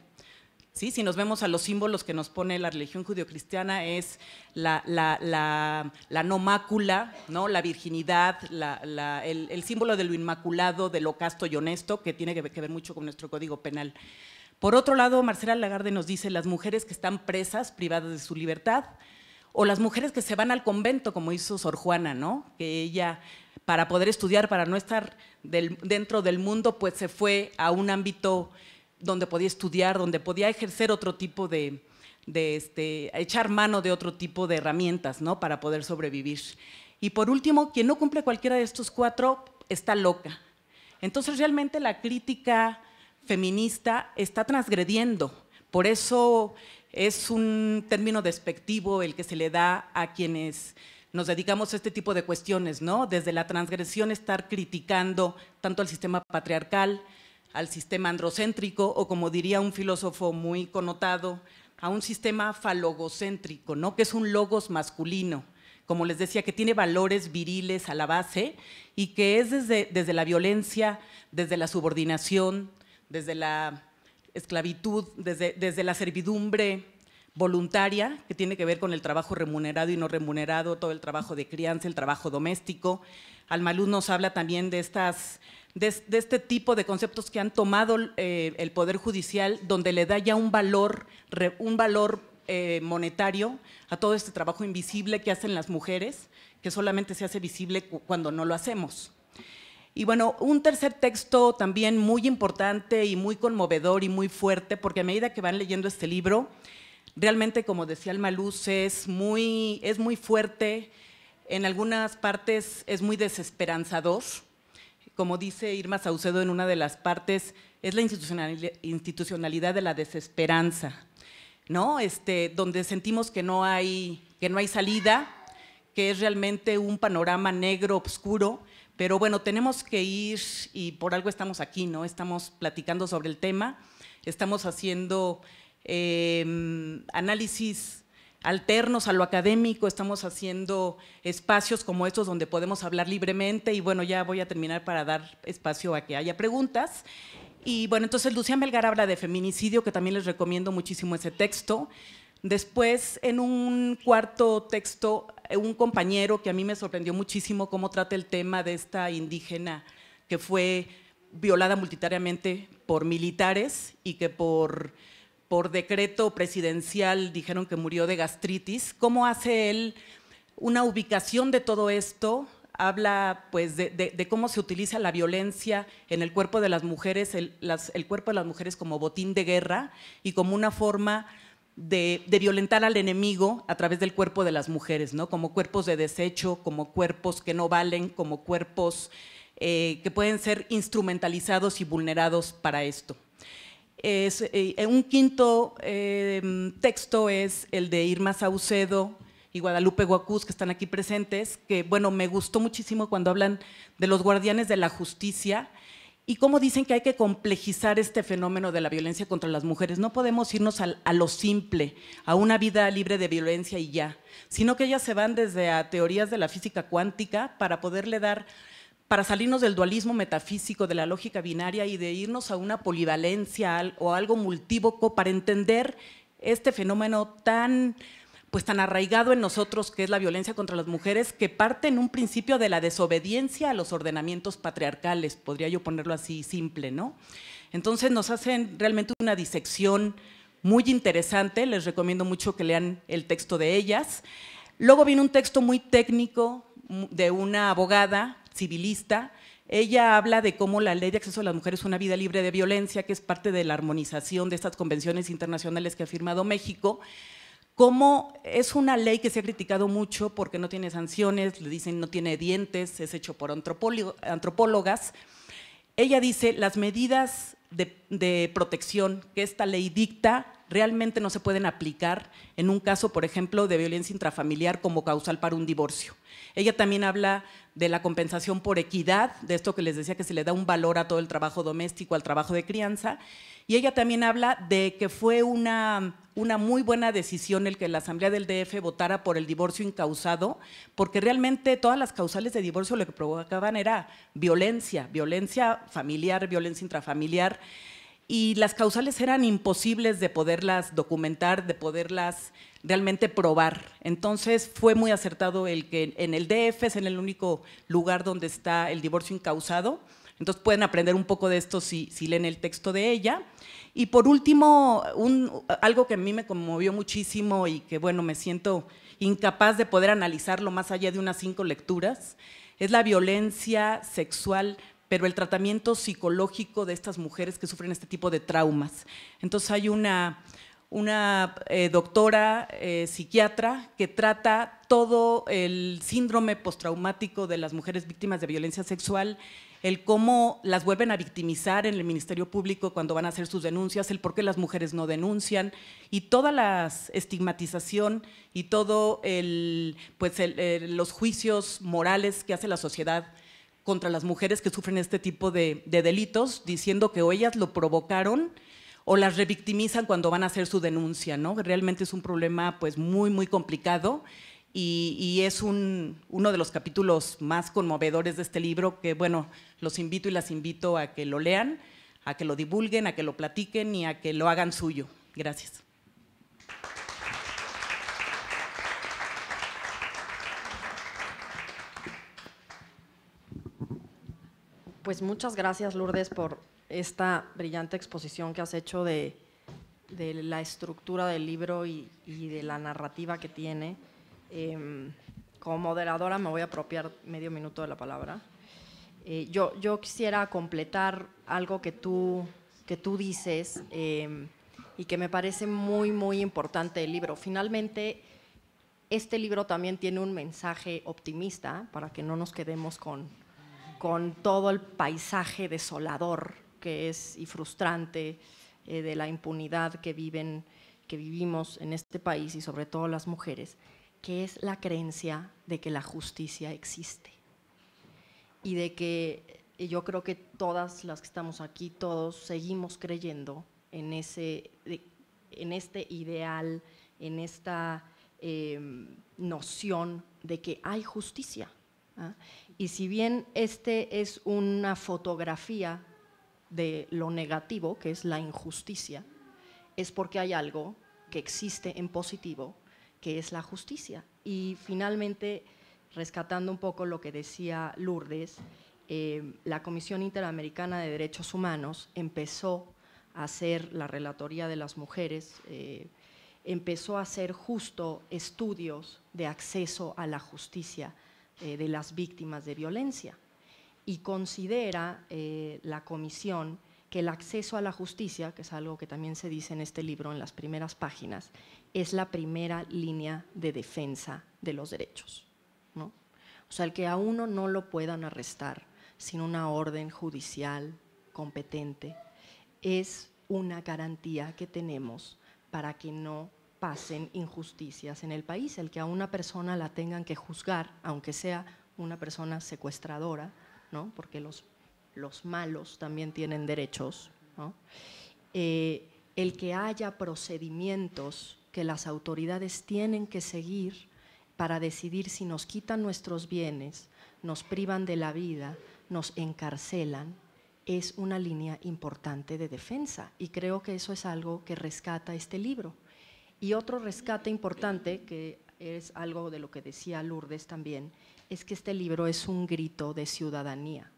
¿Sí? Si nos vemos a los símbolos que nos pone la religión judeocristiana es la no mácula, ¿no? La virginidad, el símbolo de lo inmaculado, de lo casto y honesto, que tiene que ver mucho con nuestro Código Penal. Por otro lado, Marcela Lagarde nos dice las mujeres que están presas, privadas de su libertad, o las mujeres que se van al convento, como hizo Sor Juana, ¿no? Que ella, para poder estudiar, para no estar dentro del mundo, pues se fue a un ámbito donde podía estudiar, donde podía ejercer otro tipo echar mano de otro tipo de herramientas, ¿no? Para poder sobrevivir. Y por último, quien no cumple cualquiera de estos 4 está loca. Entonces, realmente la crítica feminista está transgrediendo. Por eso es un término despectivo el que se le da a quienes nos dedicamos a este tipo de cuestiones, ¿no? Desde la transgresión estar criticando tanto al sistema patriarcal, al sistema androcéntrico, o como diría un filósofo muy connotado, a un sistema falogocéntrico, ¿no? Que es un logos masculino, como les decía, que tiene valores viriles a la base y que es desde la violencia, desde la subordinación, desde la esclavitud, desde la servidumbre voluntaria, que tiene que ver con el trabajo remunerado y no remunerado, todo el trabajo de crianza, el trabajo doméstico. Alma Luz nos habla también de este tipo de conceptos que han tomado el Poder Judicial, donde le da ya un valor monetario a todo este trabajo invisible que hacen las mujeres, que solamente se hace visible cuando no lo hacemos. Y bueno, un tercer texto también muy importante y muy conmovedor y muy fuerte, porque a medida que van leyendo este libro, realmente, como decía Alma Luz, es muy fuerte, en algunas partes es muy desesperanzador. Como dice Irma Saucedo en una de las partes, es la institucionalidad de la desesperanza, ¿no? Donde sentimos que no hay salida, que es realmente un panorama negro, oscuro, pero bueno, tenemos que ir y por algo estamos aquí, ¿no? Estamos platicando sobre el tema, estamos haciendo análisis alternos a lo académico, estamos haciendo espacios como estos donde podemos hablar libremente y bueno, ya voy a terminar para dar espacio a que haya preguntas. Y bueno, entonces Lucía Melgar habla de feminicidio, que también les recomiendo muchísimo ese texto. Después, en un cuarto texto, un compañero que a mí me sorprendió muchísimo cómo trata el tema de esta indígena que fue violada multitudinariamente por militares y que por decreto presidencial dijeron que murió de gastritis. ¿Cómo hace él una ubicación de todo esto? Habla pues de cómo se utiliza la violencia en el cuerpo de las mujeres, el cuerpo de las mujeres como botín de guerra y como una forma de violentar al enemigo a través del cuerpo de las mujeres, ¿no? Como cuerpos de desecho, como cuerpos que no valen, como cuerpos que pueden ser instrumentalizados y vulnerados para esto. Un quinto texto es el de Irma Saucedo y Guadalupe Guacús, que están aquí presentes, que bueno, me gustó muchísimo cuando hablan de los guardianes de la justicia y cómo dicen que hay que complejizar este fenómeno de la violencia contra las mujeres. No podemos irnos a lo simple, a una vida libre de violencia y ya, sino que ellas se van desde a teorías de la física cuántica para salirnos del dualismo metafísico, de la lógica binaria y de irnos a una polivalencia o algo multívoco para entender este fenómeno tan pues tan arraigado en nosotros, que es la violencia contra las mujeres, que parte en un principio de la desobediencia a los ordenamientos patriarcales, podría yo ponerlo así simple, ¿no? Entonces nos hacen realmente una disección muy interesante, les recomiendo mucho que lean el texto de ellas. Luego viene un texto muy técnico de una abogada civilista. Ella habla de cómo la Ley de Acceso a las Mujeres a una Vida Libre de Violencia, que es parte de la armonización de estas convenciones internacionales que ha firmado México, cómo es una ley que se ha criticado mucho porque no tiene sanciones, le dicen no tiene dientes, es hecho por antropólogas. Ella dice, las medidas de protección que esta ley dicta realmente no se pueden aplicar en un caso, por ejemplo, de violencia intrafamiliar como causal para un divorcio. Ella también habla de la compensación por equidad, de esto que les decía, que se le da un valor a todo el trabajo doméstico, al trabajo de crianza, y ella también habla de que fue una muy buena decisión el que la Asamblea del DF votara por el divorcio incausado, porque realmente todas las causales de divorcio lo que provocaban era violencia familiar, violencia intrafamiliar, y las causales eran imposibles de poderlas documentar, de poderlas realmente probar. Entonces fue muy acertado el que en el DF es en el único lugar donde está el divorcio incausado. Entonces pueden aprender un poco de esto si leen el texto de ella. Y por último, algo que a mí me conmovió muchísimo y que bueno, me siento incapaz de poder analizarlo más allá de unas 5 lecturas, es la violencia sexual, pero el tratamiento psicológico de estas mujeres que sufren este tipo de traumas. Entonces hay una doctora psiquiatra que trata todo el síndrome postraumático de las mujeres víctimas de violencia sexual, el cómo las vuelven a victimizar en el Ministerio Público cuando van a hacer sus denuncias, el por qué las mujeres no denuncian, y toda la estigmatización y todo los juicios morales que hace la sociedad contra las mujeres que sufren este tipo de delitos, diciendo que o ellas lo provocaron o las revictimizan cuando van a hacer su denuncia, ¿no? Realmente es un problema pues muy, muy complicado y es uno de los capítulos más conmovedores de este libro que, bueno, los invito y las invito a que lo lean, a que lo divulguen, a que lo platiquen y a que lo hagan suyo. Gracias. Pues muchas gracias, Lourdes, por esta brillante exposición que has hecho de la estructura del libro y de la narrativa que tiene. Como moderadora me voy a apropiar medio minuto de la palabra. Yo quisiera completar algo que tú dices y que me parece muy, muy importante del libro. Finalmente, este libro también tiene un mensaje optimista para que no nos quedemos con todo el paisaje desolador que es y frustrante de la impunidad que vivimos en este país y sobre todo las mujeres, que es la creencia de que la justicia existe y de que yo creo que todas las que estamos aquí, todos seguimos creyendo en este ideal, en esta noción de que hay justicia. ¿Ah? Y si bien este es una fotografía de lo negativo, que es la injusticia, es porque hay algo que existe en positivo, que es la justicia. Y finalmente, rescatando un poco lo que decía Lourdes, la Comisión Interamericana de Derechos Humanos empezó a hacer la Relatoría de las Mujeres, empezó a hacer justo estudios de acceso a la justicia de las víctimas de violencia y considera la comisión que el acceso a la justicia, que es algo que también se dice en este libro en las primeras páginas, es la primera línea de defensa de los derechos, ¿no? O sea, el que a uno no lo puedan arrestar sin una orden judicial competente es una garantía que tenemos para que no pasen injusticias en el país, el que a una persona la tengan que juzgar, aunque sea una persona secuestradora, ¿no? Porque los malos también tienen derechos, ¿no? El que haya procedimientos que las autoridades tienen que seguir para decidir si nos quitan nuestros bienes, nos privan de la vida, nos encarcelan, es una línea importante de defensa y creo que eso es algo que rescata este libro. Y otro rescate importante, que es algo de lo que decía Lourdes también, es que este libro es un grito de ciudadanía.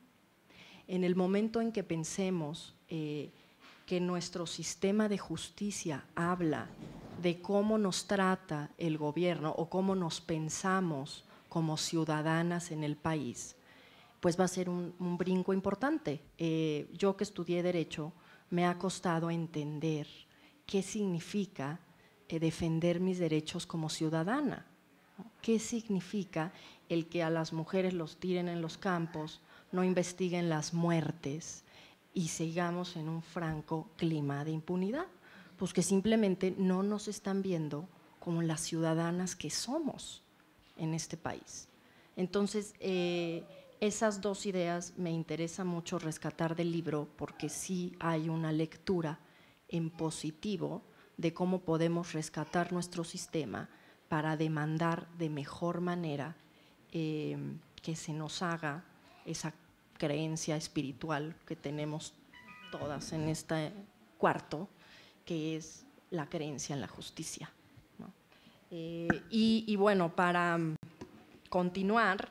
En el momento en que pensemos que nuestro sistema de justicia habla de cómo nos trata el gobierno o cómo nos pensamos como ciudadanas en el país, pues va a ser un brinco importante. Yo que estudié Derecho, me ha costado entender qué significa defender mis derechos como ciudadana, ¿no? ¿Qué significa el que a las mujeres los tiren en los campos, no investiguen las muertes y sigamos en un franco clima de impunidad? Pues que simplemente no nos están viendo como las ciudadanas que somos en este país. Entonces, esas dos ideas me interesa mucho rescatar del libro, porque sí hay una lectura en positivo de cómo podemos rescatar nuestro sistema para demandar de mejor manera que se nos haga esa creencia espiritual que tenemos todas en este cuarto, que es la creencia en la justicia, ¿no? Y bueno, para continuar,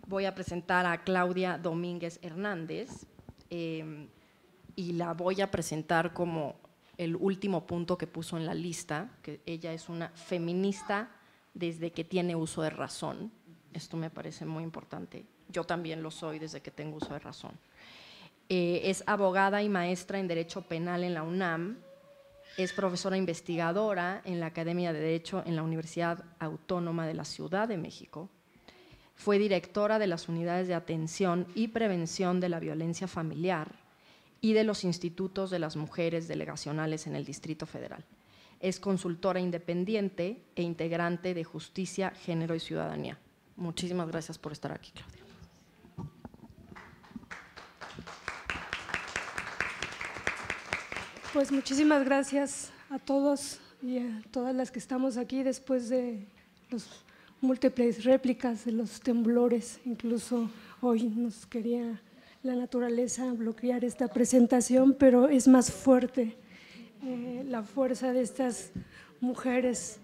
voy a presentar a Claudia Domínguez Hernández y la voy a presentar como el último punto que puso en la lista, que ella es una feminista desde que tiene uso de razón. Esto me parece muy importante. Yo también lo soy desde que tengo uso de razón. Es abogada y maestra en Derecho Penal en la UNAM, es profesora investigadora en la Academia de Derecho en la Universidad Autónoma de la Ciudad de México, fue directora de las Unidades de Atención y Prevención de la Violencia Familiar y de los Institutos de las Mujeres Delegacionales en el Distrito Federal. Es consultora independiente e integrante de Justicia, Género y Ciudadanía. Muchísimas gracias por estar aquí, Claudia. Pues muchísimas gracias a todos y a todas las que estamos aquí después de los múltiples réplicas de los temblores. Incluso hoy nos quería la naturaleza bloquear esta presentación, pero es más fuerte la fuerza de estas mujeres.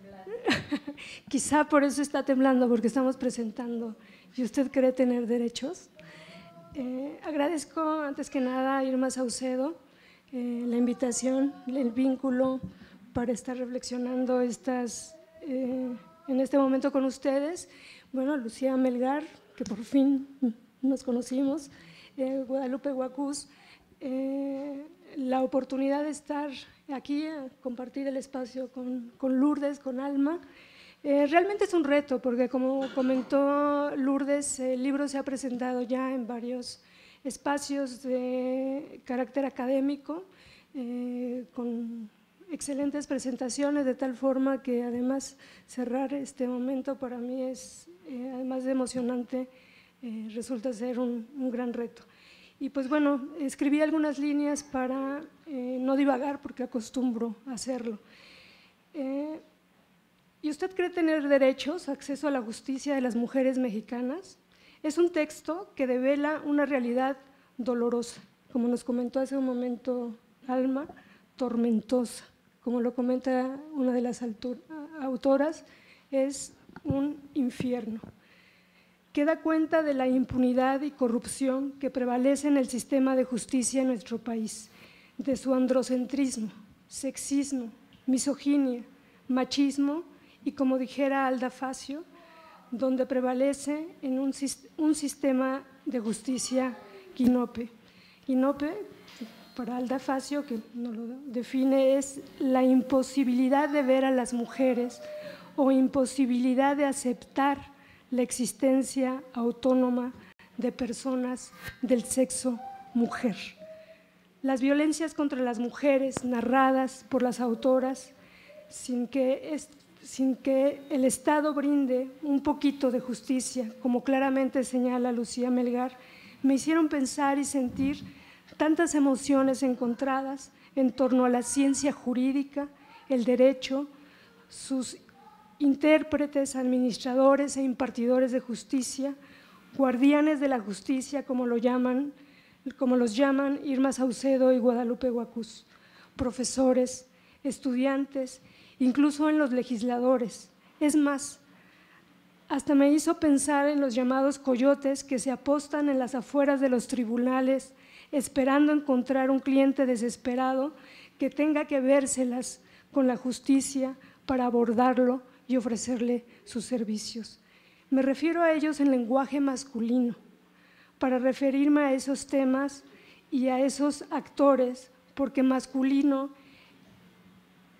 Quizá por eso está temblando, porque estamos presentando ¿Y usted cree tener derechos? Agradezco antes que nada a Irma Saucedo la invitación, el vínculo para estar reflexionando en este momento con ustedes. Bueno, Lucía Melgar, que por fin nos conocimos, Guadalupe Guacús, la oportunidad de estar aquí, a compartir el espacio con Lourdes, con Alma. Realmente es un reto, porque como comentó Lourdes, el libro se ha presentado ya en varios espacios de carácter académico, con excelentes presentaciones, de tal forma que además cerrar este momento para mí es, además de emocionante, resulta ser un gran reto. Y pues bueno, escribí algunas líneas para no divagar, porque acostumbro a hacerlo. ¿Y usted cree tener derechos, acceso a la justicia de las mujeres mexicanas? Es un texto que devela una realidad dolorosa, como nos comentó hace un momento Alma, tormentosa. Como lo comenta una de las autoras, es un infierno, que da cuenta de la impunidad y corrupción que prevalece en el sistema de justicia en nuestro país, de su androcentrismo, sexismo, misoginia, machismo y, como dijera Alda Facio, donde prevalece en un sistema de justicia quinope. Quinope, para Alda Facio, que nos lo define, es la imposibilidad de ver a las mujeres o imposibilidad de aceptar la existencia autónoma de personas del sexo mujer. Las violencias contra las mujeres narradas por las autoras sin que el Estado brinde un poquito de justicia, como claramente señala Lucía Melgar, me hicieron pensar y sentir tantas emociones encontradas en torno a la ciencia jurídica, el derecho, sus intérpretes, administradores e impartidores de justicia, guardianes de la justicia, como los llaman Irma Saucedo y Guadalupe Guacús, profesores, estudiantes incluso en los legisladores. Es más, hasta me hizo pensar en los llamados coyotes que se apostan en las afueras de los tribunales esperando encontrar un cliente desesperado que tenga que vérselas con la justicia para abordarlo y ofrecerle sus servicios. Me refiero a ellos en lenguaje masculino, para referirme a esos temas y a esos actores, porque masculino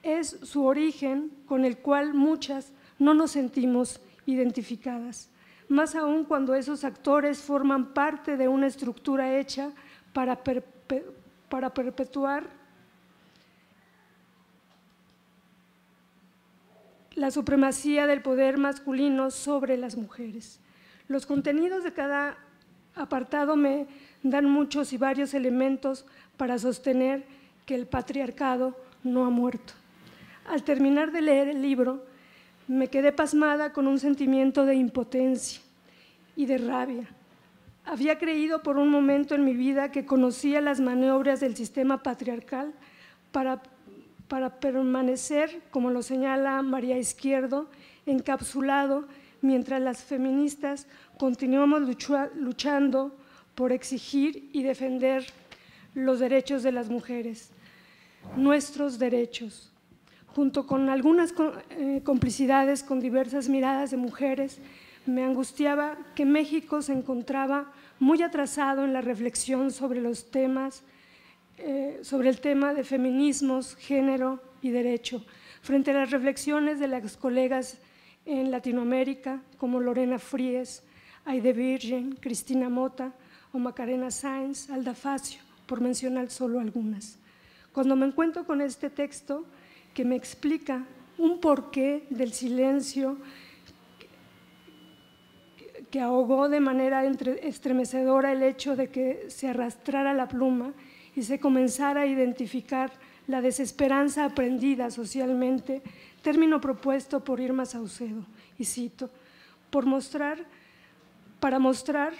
es su origen con el cual muchas no nos sentimos identificadas, más aún cuando esos actores forman parte de una estructura hecha para perpetuar la supremacía del poder masculino sobre las mujeres. Los contenidos de cada apartado me dan muchos y varios elementos para sostener que el patriarcado no ha muerto. Al terminar de leer el libro, me quedé pasmada con un sentimiento de impotencia y de rabia. Había creído por un momento en mi vida que conocía las maniobras del sistema patriarcal para permanecer, como lo señala María Izquierdo, encapsulado mientras las feministas continuamos luchando por exigir y defender los derechos de las mujeres, nuestros derechos. Junto con algunas complicidades con diversas miradas de mujeres, me angustiaba que México se encontraba muy atrasado en la reflexión sobre los temas, sobre el tema de feminismos, género y derecho, frente a las reflexiones de las colegas en Latinoamérica, como Lorena Fries, Aide Virgen, Cristina Mota o Macarena Sáenz, Alda Facio, por mencionar solo algunas. Cuando me encuentro con este texto que me explica un porqué del silencio que ahogó de manera estremecedora el hecho de que se arrastrara la pluma y se comenzara a identificar la desesperanza aprendida socialmente, término propuesto por Irma Saucedo, y cito, para mostrar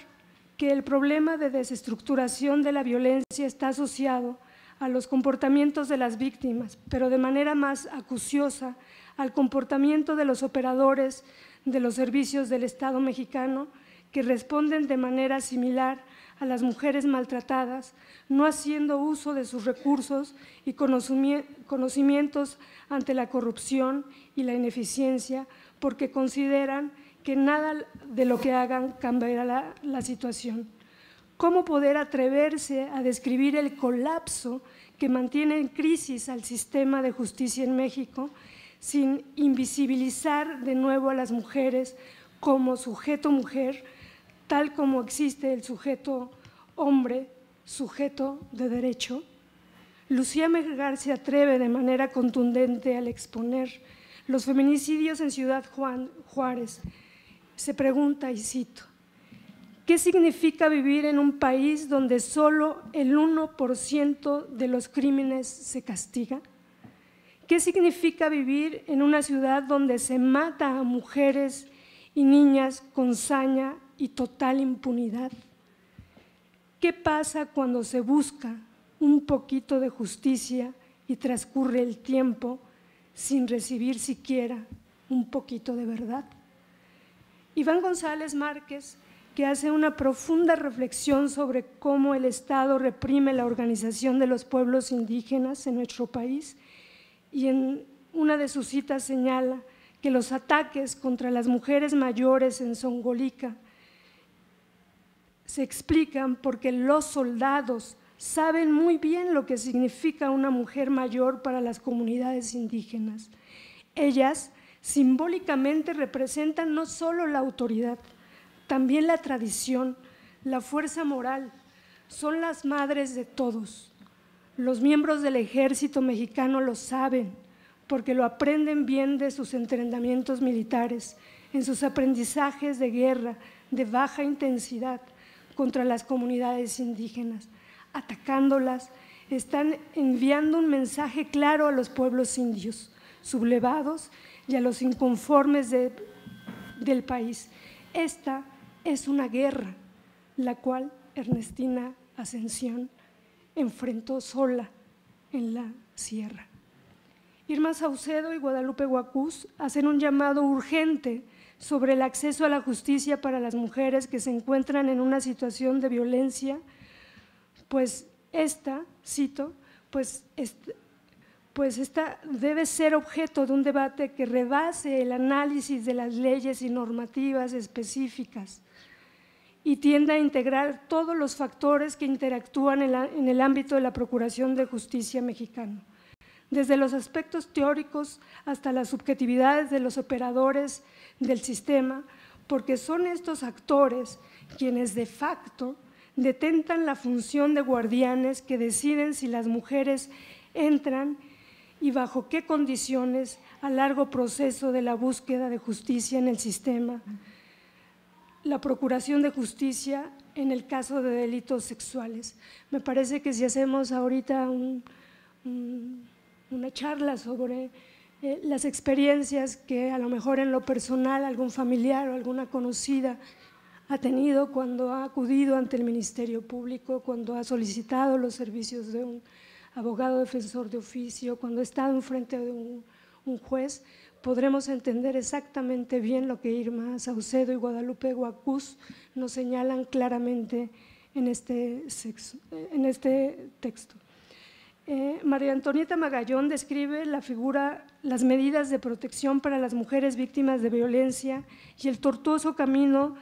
que el problema de desestructuración de la violencia está asociado a los comportamientos de las víctimas, pero de manera más acuciosa al comportamiento de los operadores de los servicios del Estado mexicano que responden de manera similar a las mujeres maltratadas, no haciendo uso de sus recursos y conocimientos ante la corrupción y la ineficiencia, porque consideran que nada de lo que hagan cambiará la situación. ¿Cómo poder atreverse a describir el colapso que mantiene en crisis al sistema de justicia en México sin invisibilizar de nuevo a las mujeres como sujeto mujer, tal como existe el sujeto hombre, sujeto de derecho? Lucía Melgar se atreve de manera contundente al exponer los feminicidios en Ciudad Juárez. Se pregunta, y cito, ¿qué significa vivir en un país donde solo el 1% de los crímenes se castiga? ¿Qué significa vivir en una ciudad donde se mata a mujeres y niñas con saña y total impunidad? ¿Qué pasa cuando se busca un poquito de justicia y transcurre el tiempo sin recibir siquiera un poquito de verdad? Iván González Márquez, que hace una profunda reflexión sobre cómo el Estado reprime la organización de los pueblos indígenas en nuestro país, y en una de sus citas señala que los ataques contra las mujeres mayores en Zongolica se explican porque los soldados saben muy bien lo que significa una mujer mayor para las comunidades indígenas. Ellas simbólicamente representan no solo la autoridad, también la tradición, la fuerza moral, son las madres de todos. Los miembros del ejército mexicano lo saben porque lo aprenden bien de sus entrenamientos militares, en sus aprendizajes de guerra de baja intensidad contra las comunidades indígenas. Atacándolas, están enviando un mensaje claro a los pueblos indios, sublevados y a los inconformes del país. Esta es una guerra, la cual Ernestina Ascensión enfrentó sola en la sierra. Irma Saucedo y Guadalupe Guacús hacen un llamado urgente sobre el acceso a la justicia para las mujeres que se encuentran en una situación de violencia, pues esta, cito, pues esta debe ser objeto de un debate que rebase el análisis de las leyes y normativas específicas y tienda a integrar todos los factores que interactúan en el ámbito de la Procuración de Justicia mexicano, desde los aspectos teóricos hasta las subjetividades de los operadores del sistema, porque son estos actores quienes de facto detentan la función de guardianes que deciden si las mujeres entran y bajo qué condiciones al largo proceso de la búsqueda de justicia en el sistema, la procuración de justicia en el caso de delitos sexuales. Me parece que si hacemos ahorita una charla sobre las experiencias que a lo mejor en lo personal algún familiar o alguna conocida ha tenido cuando ha acudido ante el Ministerio Público, cuando ha solicitado los servicios de un abogado defensor de oficio, cuando ha estado enfrente de un juez, podremos entender exactamente bien lo que Irma Saucedo y Guadalupe Guacús nos señalan claramente en este texto. María Antonieta Magallón describe las medidas de protección para las mujeres víctimas de violencia y el tortuoso camino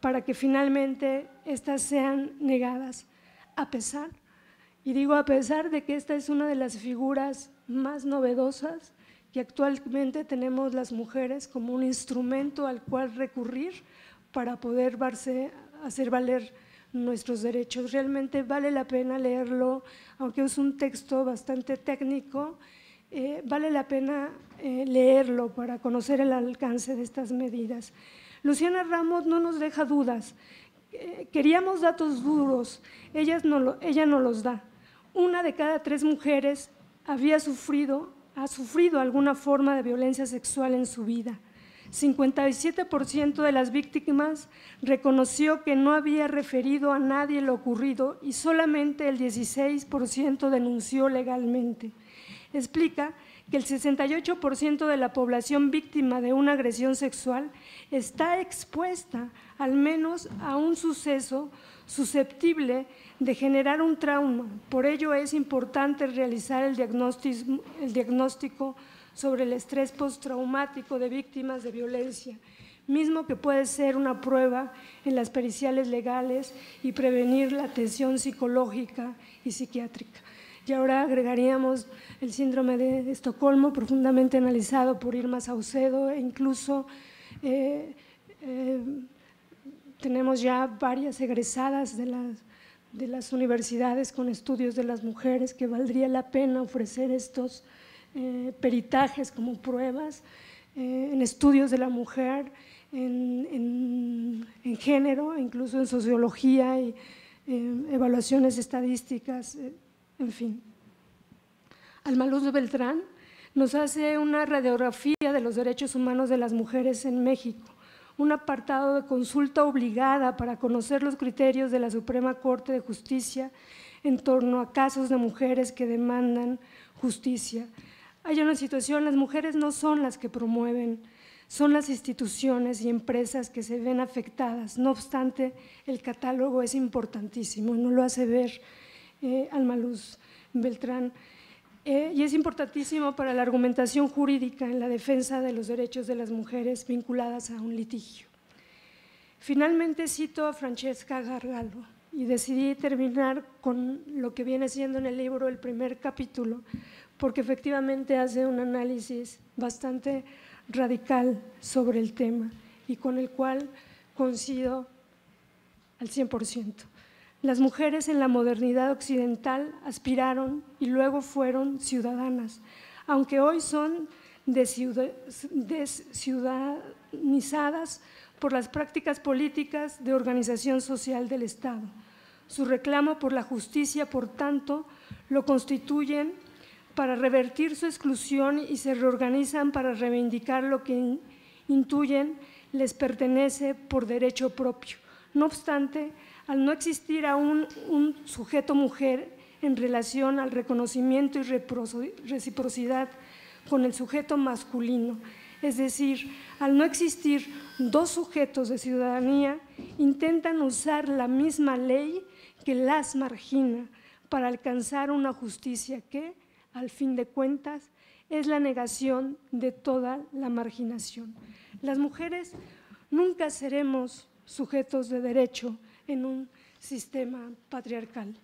para que finalmente éstas sean negadas, a pesar de que esta es una de las figuras más novedosas que actualmente tenemos las mujeres como un instrumento al cual recurrir para poder hacer valer nuestros derechos. Realmente vale la pena leerlo, aunque es un texto bastante técnico, vale la pena leerlo para conocer el alcance de estas medidas. Luciana Ramos no nos deja dudas. Queríamos datos duros, ella no los da. 1 de cada 3 mujeres ha sufrido alguna forma de violencia sexual en su vida. 57% de las víctimas reconoció que no había referido a nadie lo ocurrido y solamente el 16% denunció legalmente. Explica que el 68% de la población víctima de una agresión sexual está expuesta al menos a un suceso susceptible de generar un trauma. Por ello es importante realizar el diagnóstico sobre el estrés postraumático de víctimas de violencia, mismo que puede ser una prueba en las periciales legales y prevenir la atención psicológica y psiquiátrica. Y ahora agregaríamos el síndrome de Estocolmo, profundamente analizado por Irma Saucedo, e incluso tenemos ya varias egresadas de las universidades con estudios de las mujeres que valdría la pena ofrecer estos peritajes como pruebas en estudios de la mujer, en género, incluso en sociología y evaluaciones estadísticas, en fin. Alma Luz Beltrán nos hace una radiografía de los derechos humanos de las mujeres en México, un apartado de consulta obligada para conocer los criterios de la Suprema Corte de Justicia en torno a casos de mujeres que demandan justicia. Hay una situación, las mujeres no son las que promueven, son las instituciones y empresas que se ven afectadas. No obstante, el catálogo es importantísimo, no lo hace ver Alma Luz Beltrán. Y es importantísimo para la argumentación jurídica en la defensa de los derechos de las mujeres vinculadas a un litigio. Finalmente cito a Francesca Gargallo y decidí terminar con lo que viene siendo en el libro el primer capítulo, porque efectivamente hace un análisis bastante radical sobre el tema y con el cual coincido al 100%. Las mujeres en la modernidad occidental aspiraron y luego fueron ciudadanas, aunque hoy son desciudadanizadas por las prácticas políticas de organización social del Estado. Su reclamo por la justicia, por tanto, lo constituyen para revertir su exclusión y se reorganizan para reivindicar lo que intuyen les pertenece por derecho propio. No obstante, al no existir aún un sujeto mujer en relación al reconocimiento y reciprocidad con el sujeto masculino. Es decir, al no existir dos sujetos de ciudadanía, intentan usar la misma ley que las margina para alcanzar una justicia que, al fin de cuentas, es la negación de toda la marginación. Las mujeres nunca seremos sujetos de derecho en un sistema patriarcal.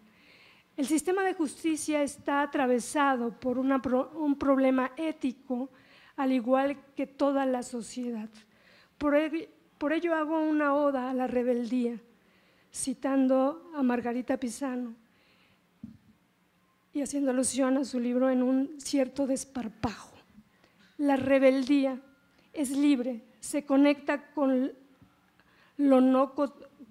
El sistema de justicia está atravesado por un problema ético, al igual que toda la sociedad. Por ello hago una oda a la rebeldía, citando a Margarita Pisano y haciendo alusión a su libro En un cierto desparpajo. La rebeldía es libre, se conecta con lo no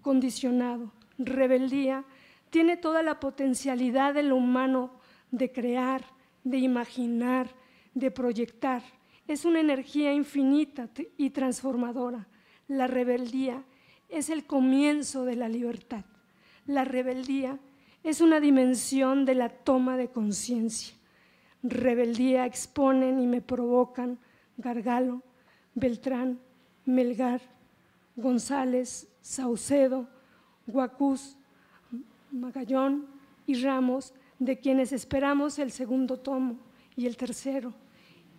condicionado. Rebeldía tiene toda la potencialidad de lo humano de crear, de imaginar, de proyectar. Es una energía infinita y transformadora. La rebeldía es el comienzo de la libertad. La rebeldía es una dimensión de la toma de conciencia. Rebeldía exponen y me provocan Gargalo, Beltrán, Melgar, González, Saucedo, Guacús, Magallón y Ramos, de quienes esperamos el segundo tomo y el tercero,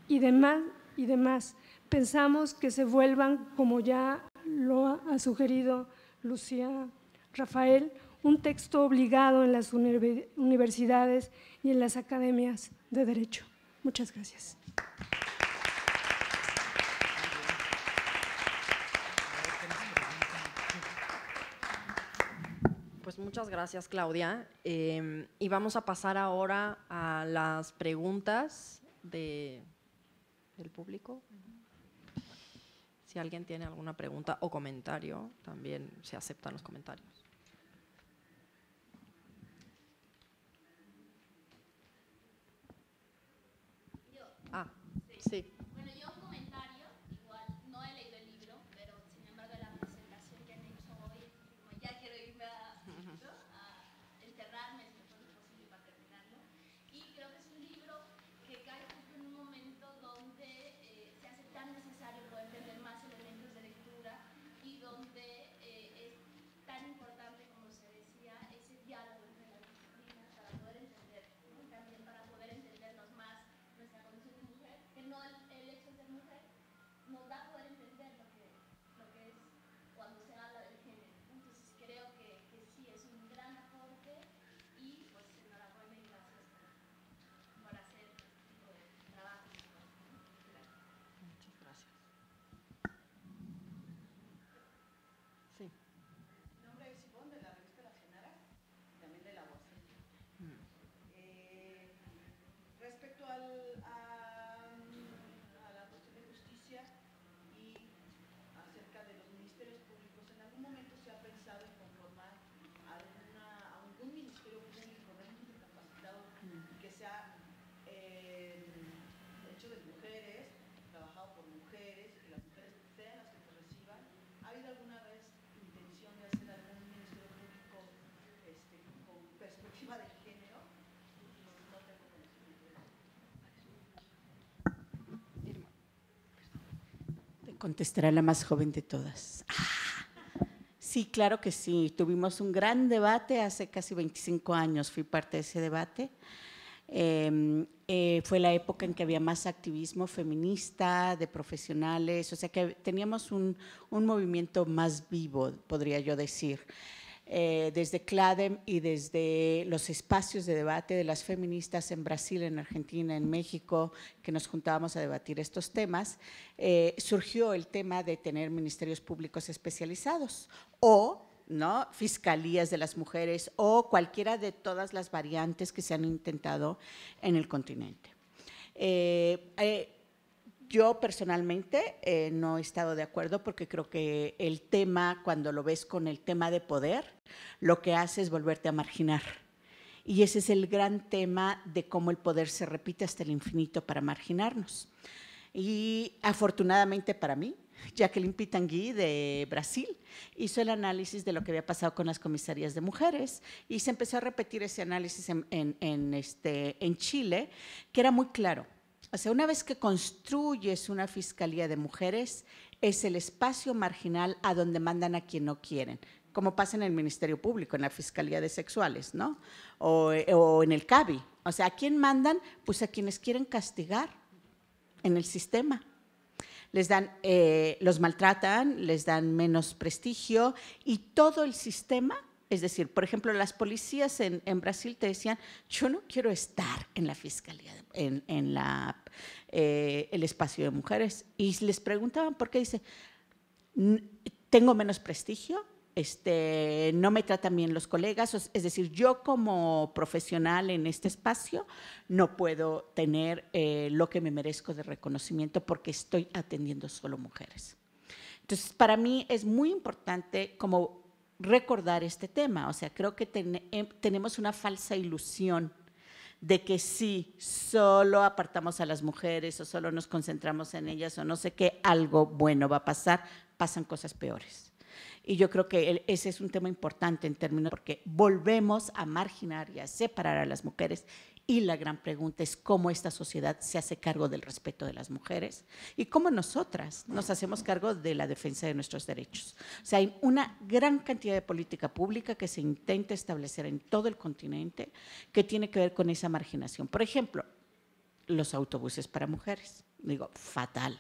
y demás. Pensamos que se vuelvan, como ya lo ha sugerido Lucía Rafael, un texto obligado en las universidades y en las academias de Derecho. Muchas gracias. Pues muchas gracias, Claudia. Y vamos a pasar ahora a las preguntas del público. Si alguien tiene alguna pregunta o comentario, también se aceptan los comentarios. Sí. Bueno, yo un comentario, igual no he leído el libro, pero sin embargo la presentación que han hecho hoy, como ya quiero irme a enterrarme, si me fuera posible, para terminarlo. Y creo que es un libro que cae justo en un momento donde se hace tan necesario poder tener más elementos de lectura y donde es tan importante, como se decía, ese diálogo entre las disciplinas para poder entender, ¿no? Y también para poder entendernos más nuestra condición de mujer, que no el hecho de ser mujer nos da a poder entender lo que es cuando se habla del género. Entonces creo que sí, es un gran aporte y pues enhorabuena y gracias por hacer este tipo de trabajo. Muchas gracias. Sí. Mi nombre es Ivonne, de la revista La Genara, también de La Voz. Respecto a la cuestión de justicia y acerca de los ministerios públicos, ¿en algún momento se ha pensado en conformar algún ministerio público realmente capacitado que sea hecho de mujeres, trabajado por mujeres, que las mujeres sean las que te reciban? ¿Ha habido alguna vez intención de hacer algún ministerio público con perspectiva de género? No tengo conocimiento de eso. Te contestará la más joven de todas. Sí, claro que sí. Tuvimos un gran debate hace casi 25 años, fui parte de ese debate. Fue la época en que había más activismo feminista, de profesionales, o sea que teníamos un movimiento más vivo, podría yo decir. Desde CLADEM y desde los espacios de debate de las feministas en Brasil, en Argentina, en México, que nos juntábamos a debatir estos temas, surgió el tema de tener ministerios públicos especializados o ¿no? Fiscalías de las mujeres o cualquiera de todas las variantes que se han intentado en el continente. Yo personalmente no he estado de acuerdo porque creo que el tema, cuando lo ves con el tema de poder, lo que hace es volverte a marginar. Y ese es el gran tema de cómo el poder se repite hasta el infinito para marginarnos. Y afortunadamente para mí, Jacqueline Pitangui de Brasil hizo el análisis de lo que había pasado con las comisarías de mujeres y se empezó a repetir ese análisis en Chile, que era muy claro. O sea, una vez que construyes una fiscalía de mujeres, es el espacio marginal a donde mandan a quien no quieren, como pasa en el Ministerio Público, en la Fiscalía de Sexuales, ¿no? O en el CABI. O sea, ¿a quién mandan? Pues a quienes quieren castigar en el sistema. Les dan, los maltratan, les dan menos prestigio y todo el sistema, es decir, por ejemplo, las policías en Brasil te decían, yo no quiero estar en la fiscalía, en el espacio de mujeres. Y les preguntaban por qué, dice, tengo menos prestigio, no me tratan bien los colegas, es decir, yo como profesional en este espacio no puedo tener lo que me merezco de reconocimiento porque estoy atendiendo solo mujeres. Entonces, para mí es muy importante como recordar este tema, o sea, creo que tenemos una falsa ilusión de que si solo apartamos a las mujeres o solo nos concentramos en ellas o no sé qué, algo bueno va a pasar, pasan cosas peores. Y yo creo que ese es un tema importante en términos, porque volvemos a marginar y a separar a las mujeres y la gran pregunta es cómo esta sociedad se hace cargo del respeto de las mujeres y cómo nosotras nos hacemos cargo de la defensa de nuestros derechos. O sea, hay una gran cantidad de política pública que se intenta establecer en todo el continente que tiene que ver con esa marginación. Por ejemplo, los autobuses para mujeres. Digo, fatal.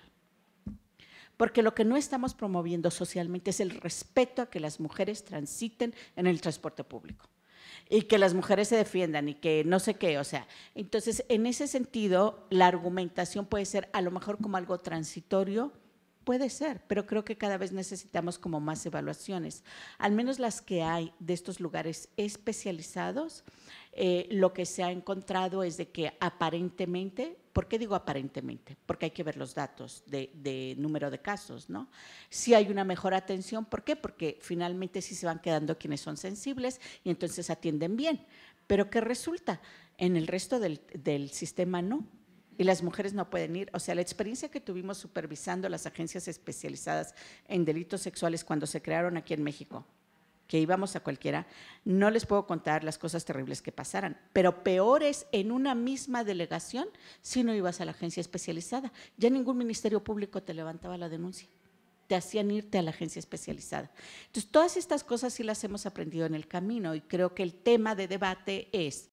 Porque lo que no estamos promoviendo socialmente es el respeto a que las mujeres transiten en el transporte público y que las mujeres se defiendan y que no sé qué, o sea, entonces en ese sentido la argumentación puede ser a lo mejor como algo transitorio, puede ser, pero creo que cada vez necesitamos como más evaluaciones, al menos las que hay de estos lugares especializados. Lo que se ha encontrado es de que aparentemente, ¿por qué digo aparentemente? Porque hay que ver los datos de número de casos, ¿no? Sí hay una mejor atención, ¿por qué? Porque finalmente sí se van quedando quienes son sensibles y entonces atienden bien, pero ¿qué resulta? En el resto del sistema no. Y las mujeres no pueden ir. O sea, la experiencia que tuvimos supervisando las agencias especializadas en delitos sexuales cuando se crearon aquí en México, que íbamos a cualquiera, no les puedo contar las cosas terribles que pasaran, pero peor es en una misma delegación si no ibas a la agencia especializada. Ya ningún ministerio público te levantaba la denuncia, te hacían irte a la agencia especializada. Entonces, todas estas cosas sí las hemos aprendido en el camino y creo que el tema de debate es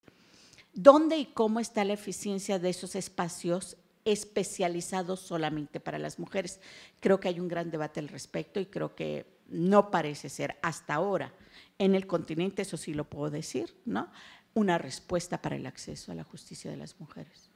¿dónde y cómo está la eficiencia de esos espacios especializados solamente para las mujeres? Creo que hay un gran debate al respecto y creo que no parece ser hasta ahora en el continente, eso sí lo puedo decir, ¿no? Una respuesta para el acceso a la justicia de las mujeres.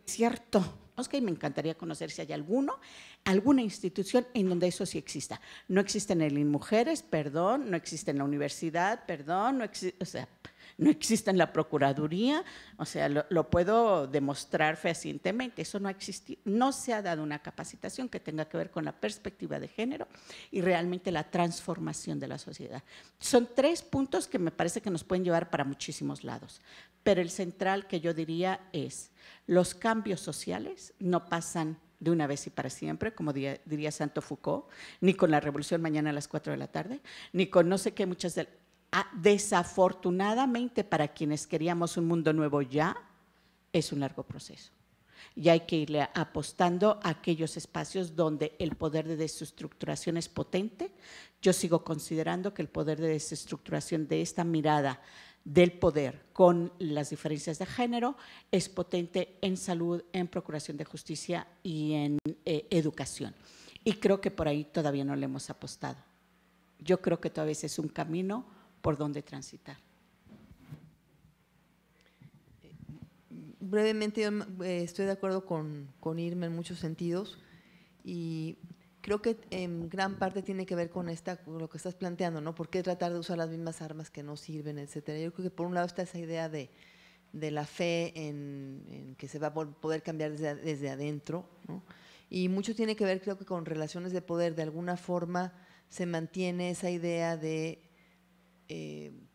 Cierto. Oscar, me encantaría conocer si hay alguna institución en donde eso sí exista. No existe en el INMujeres, perdón, no existe en la universidad, perdón, no existe, o sea, no existe en la Procuraduría, o sea, lo puedo demostrar fehacientemente, eso no ha existido, no se ha dado una capacitación que tenga que ver con la perspectiva de género y realmente la transformación de la sociedad. Son 3 puntos que me parece que nos pueden llevar para muchísimos lados, pero el central que yo diría es, los cambios sociales no pasan de una vez y para siempre, como diría Santo Foucault, ni con la revolución mañana a las 4 de la tarde, ni con no sé qué muchas de… Desafortunadamente, para quienes queríamos un mundo nuevo ya, es un largo proceso. Y hay que irle apostando a aquellos espacios donde el poder de desestructuración es potente. Yo sigo considerando que el poder de desestructuración de esta mirada del poder con las diferencias de género es potente en salud, en procuración de justicia y en educación. Y creo que por ahí todavía no le hemos apostado. Yo creo que todavía es un camino por donde transitar. Brevemente, yo estoy de acuerdo con Irma en muchos sentidos y creo que en gran parte tiene que ver con lo que estás planteando, ¿no? ¿Por qué tratar de usar las mismas armas que no sirven, etcétera? Yo creo que por un lado está esa idea de la fe en que se va a poder cambiar desde adentro, ¿no? Y mucho tiene que ver, creo que con relaciones de poder. De alguna forma se mantiene esa idea de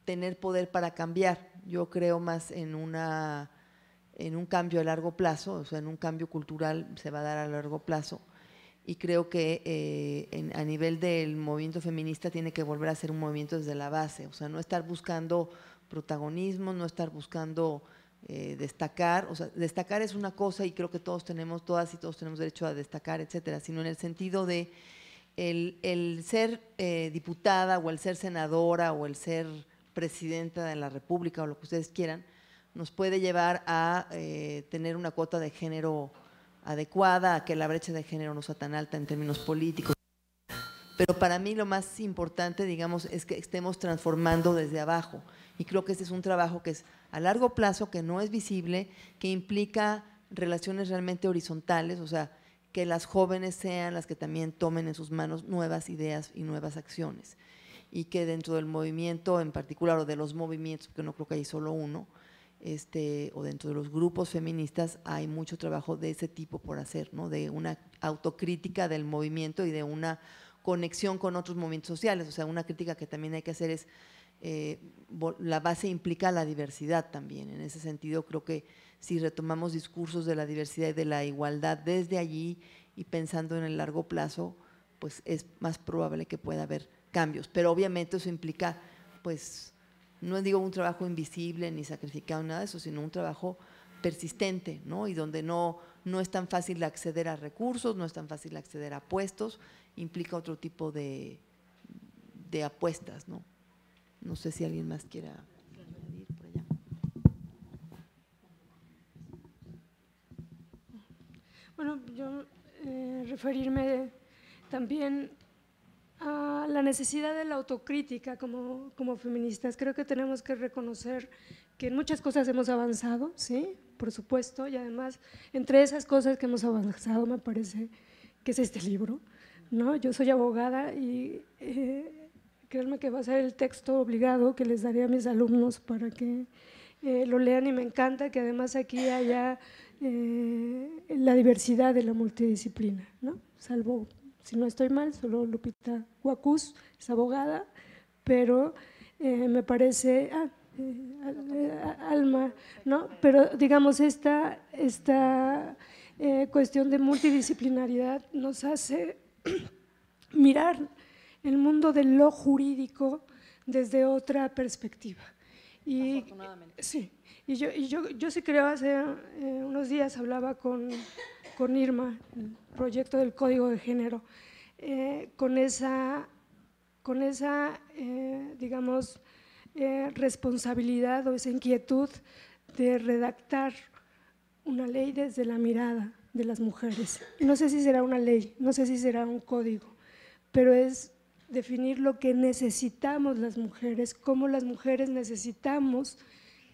tener poder para cambiar. Yo creo más en un cambio a largo plazo, o sea, en un cambio cultural se va a dar a largo plazo, y creo que a nivel del movimiento feminista tiene que volver a ser un movimiento desde la base, o sea, no estar buscando protagonismo, no estar buscando destacar, o sea, destacar es una cosa y creo que todas y todos tenemos derecho a destacar, etcétera, sino en el sentido de el ser diputada o el ser senadora o el ser presidenta de la República o lo que ustedes quieran, nos puede llevar a tener una cuota de género adecuada, a que la brecha de género no sea tan alta en términos políticos. Pero para mí lo más importante, digamos, es que estemos transformando desde abajo. Y creo que este es un trabajo que es a largo plazo, que no es visible, que implica relaciones realmente horizontales, o sea, que las jóvenes sean las que también tomen en sus manos nuevas ideas y nuevas acciones. Y que dentro del movimiento en particular, o de los movimientos, porque no creo que hay solo uno, o dentro de los grupos feministas hay mucho trabajo de ese tipo por hacer, ¿no? De una autocrítica del movimiento y de una conexión con otros movimientos sociales. O sea, una crítica que también hay que hacer es, la base implica la diversidad también. En ese sentido, creo que si retomamos discursos de la diversidad y de la igualdad desde allí y pensando en el largo plazo, pues es más probable que pueda haber cambios. Pero obviamente eso implica, pues, no digo un trabajo invisible ni sacrificado, nada de eso, sino un trabajo persistente, ¿no? Y donde no es tan fácil acceder a recursos, no es tan fácil acceder a puestos, implica otro tipo de apuestas, ¿no? No sé si alguien más quiera añadir por allá. Bueno, yo referirme también a la necesidad de la autocrítica como feministas. Creo que tenemos que reconocer que en muchas cosas hemos avanzado, sí, por supuesto, y además entre esas cosas que hemos avanzado me parece que es este libro, ¿no? Yo soy abogada y créanme que va a ser el texto obligado que les daré a mis alumnos para que lo lean, y me encanta que además aquí haya la diversidad de la multidisciplina, ¿no? Salvo, si no estoy mal, solo Lupita Huacuz es abogada, pero me parece… Alma, ¿no? Pero digamos esta cuestión de multidisciplinaridad nos hace mirar el mundo de lo jurídico desde otra perspectiva. Y, afortunadamente. Sí, y yo sí creo, hace unos días hablaba con Irma, el proyecto del Código de Género, con esa digamos, responsabilidad o esa inquietud de redactar una ley desde la mirada de las mujeres. No sé si será una ley, no sé si será un código, pero es definir lo que necesitamos las mujeres, cómo las mujeres necesitamos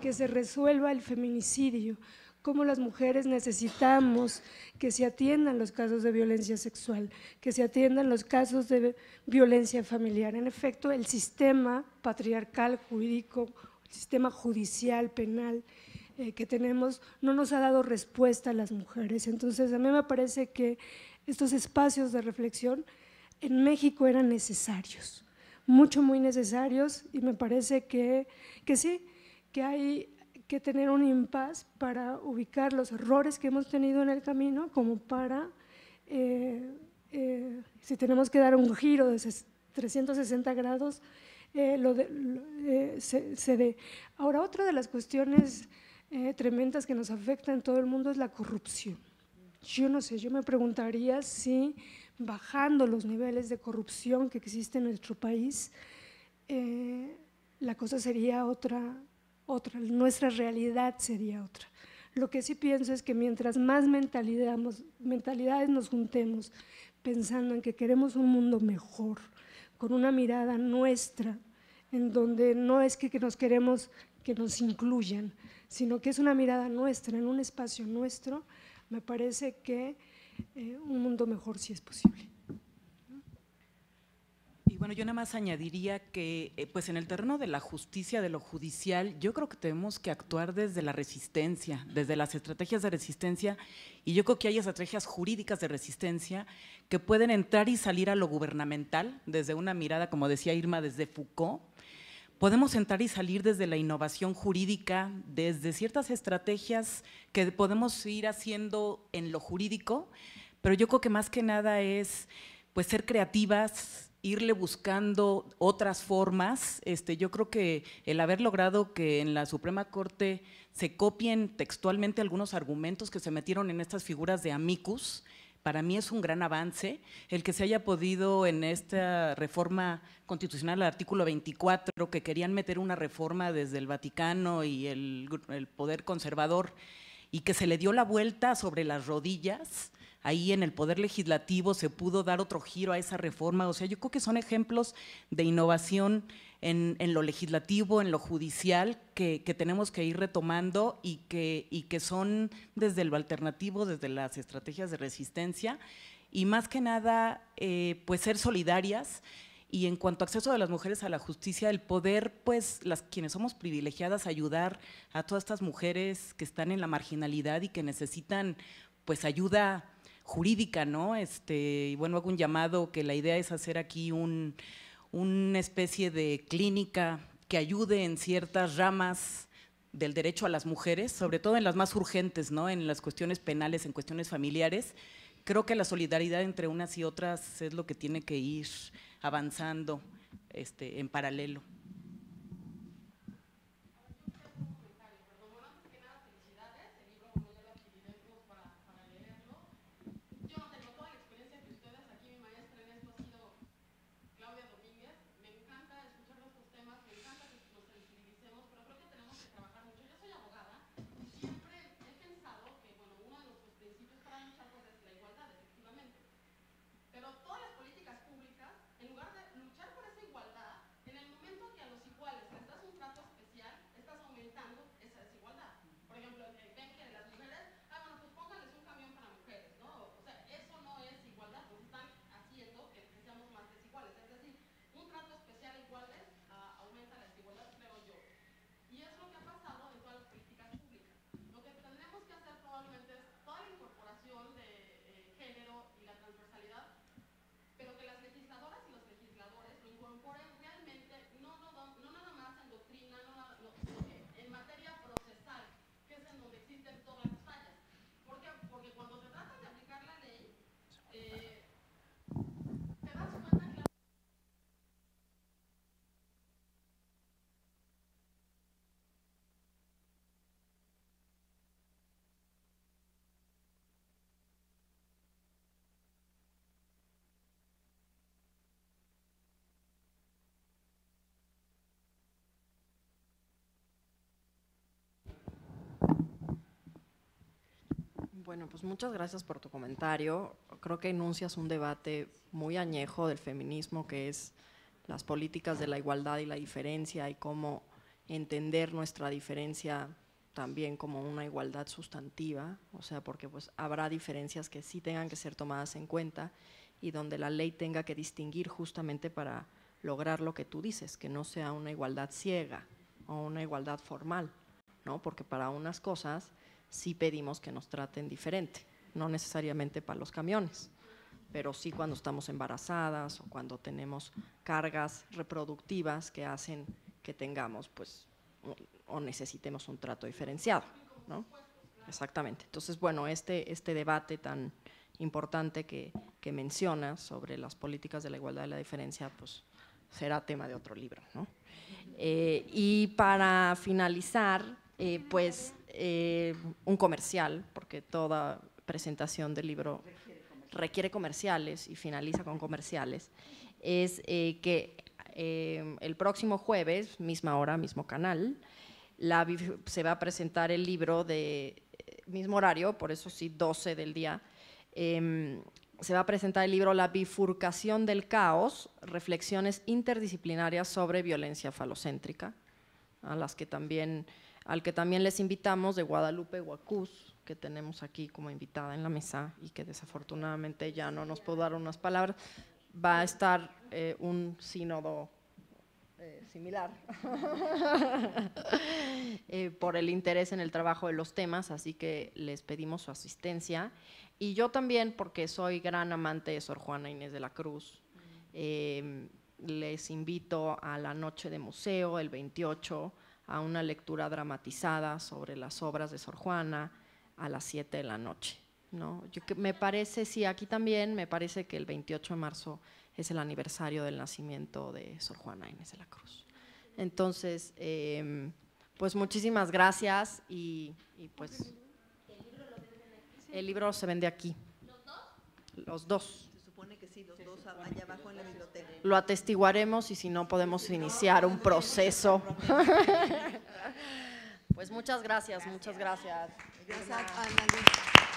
que se resuelva el feminicidio, cómo las mujeres necesitamos que se atiendan los casos de violencia sexual, que se atiendan los casos de violencia familiar. En efecto, el sistema patriarcal, jurídico, sistema judicial, penal que tenemos, no nos ha dado respuesta a las mujeres. Entonces, a mí me parece que estos espacios de reflexión en México eran necesarios, muy necesarios, y me parece que sí, que hay que tener un impas para ubicar los errores que hemos tenido en el camino, como para, si tenemos que dar un giro de 360 grados, se dé. Ahora, otra de las cuestiones tremendas que nos afecta en todo el mundo es la corrupción. Yo no sé, yo me preguntaría si bajando los niveles de corrupción que existe en nuestro país, la cosa sería otra, nuestra realidad sería otra. Lo que sí pienso es que mientras más mentalidades nos juntemos pensando en que queremos un mundo mejor, con una mirada nuestra, en donde no es que nos queremos que nos incluyan, sino que es una mirada nuestra, en un espacio nuestro, me parece que un mundo mejor sí es posible. Y bueno, yo nada más añadiría que pues en el terreno de la justicia, de lo judicial, yo creo que tenemos que actuar desde la resistencia, desde las estrategias de resistencia, y yo creo que hay estrategias jurídicas de resistencia que pueden entrar y salir a lo gubernamental, desde una mirada, como decía Irma, desde Foucault. Podemos entrar y salir desde la innovación jurídica, desde ciertas estrategias que podemos ir haciendo en lo jurídico, pero yo creo que más que nada es pues ser creativas, irle buscando otras formas. Yo creo que el haber logrado que en la Suprema Corte se copien textualmente algunos argumentos que se metieron en estas figuras de amicus, para mí es un gran avance. El que se haya podido en esta reforma constitucional, el artículo 24, que querían meter una reforma desde el Vaticano y el poder conservador, y que se le dio la vuelta sobre las rodillas. Ahí en el Poder Legislativo se pudo dar otro giro a esa reforma. O sea, yo creo que son ejemplos de innovación en lo legislativo, en lo judicial, que tenemos que ir retomando y que son desde lo alternativo, desde las estrategias de resistencia, y más que nada, pues ser solidarias. Y en cuanto a acceso de las mujeres a la justicia, el poder, pues quienes somos privilegiadas, ayudar a todas estas mujeres que están en la marginalidad y que necesitan pues ayuda jurídica, ¿no? Y bueno, hago un llamado, que la idea es hacer aquí una especie de clínica que ayude en ciertas ramas del derecho a las mujeres, sobre todo en las más urgentes, ¿no? En las cuestiones penales, en cuestiones familiares. Creo que la solidaridad entre unas y otras es lo que tiene que ir avanzando en paralelo. Bueno, pues muchas gracias por tu comentario. Creo que enuncias un debate muy añejo del feminismo, que es las políticas de la igualdad y la diferencia, y cómo entender nuestra diferencia también como una igualdad sustantiva, o sea, porque pues habrá diferencias que sí tengan que ser tomadas en cuenta y donde la ley tenga que distinguir justamente para lograr lo que tú dices, que no sea una igualdad ciega, o una igualdad formal, ¿no? Porque para unas cosas sí pedimos que nos traten diferente, no necesariamente para los camiones, pero sí cuando estamos embarazadas o cuando tenemos cargas reproductivas que hacen que tengamos, pues, o necesitemos un trato diferenciado, ¿no? Exactamente. Entonces, bueno, este debate tan importante que mencionas sobre las políticas de la igualdad y la diferencia, pues, será tema de otro libro, ¿no? Y para finalizar, pues, un comercial, porque toda presentación del libro requiere comerciales y finaliza con comerciales, es que el próximo jueves, misma hora, mismo canal, se va a presentar el libro de mismo horario, por eso sí, 12 del día, se va a presentar el libro La bifurcación del caos, reflexiones interdisciplinarias sobre violencia falocéntrica, al que también les invitamos, de Guadalupe Huacús, que tenemos aquí como invitada en la mesa y que desafortunadamente ya no nos puedo dar unas palabras. Va a estar un sínodo similar por el interés en el trabajo de los temas, así que les pedimos su asistencia. Y yo también, porque soy gran amante de Sor Juana Inés de la Cruz, les invito a la noche de museo, el 28, a una lectura dramatizada sobre las obras de Sor Juana a las 7 de la noche, ¿no? Me parece, sí, aquí también me parece que el 28 de marzo es el aniversario del nacimiento de Sor Juana Inés de la Cruz. Entonces, pues muchísimas gracias y pues… El libro se vende aquí. ¿Los dos? Los dos. Se supone que sí, los dos allá abajo en la biblioteca. Lo atestiguaremos y si no podemos iniciar un proceso. Pues muchas gracias, muchas gracias. Gracias, Ana Luisa.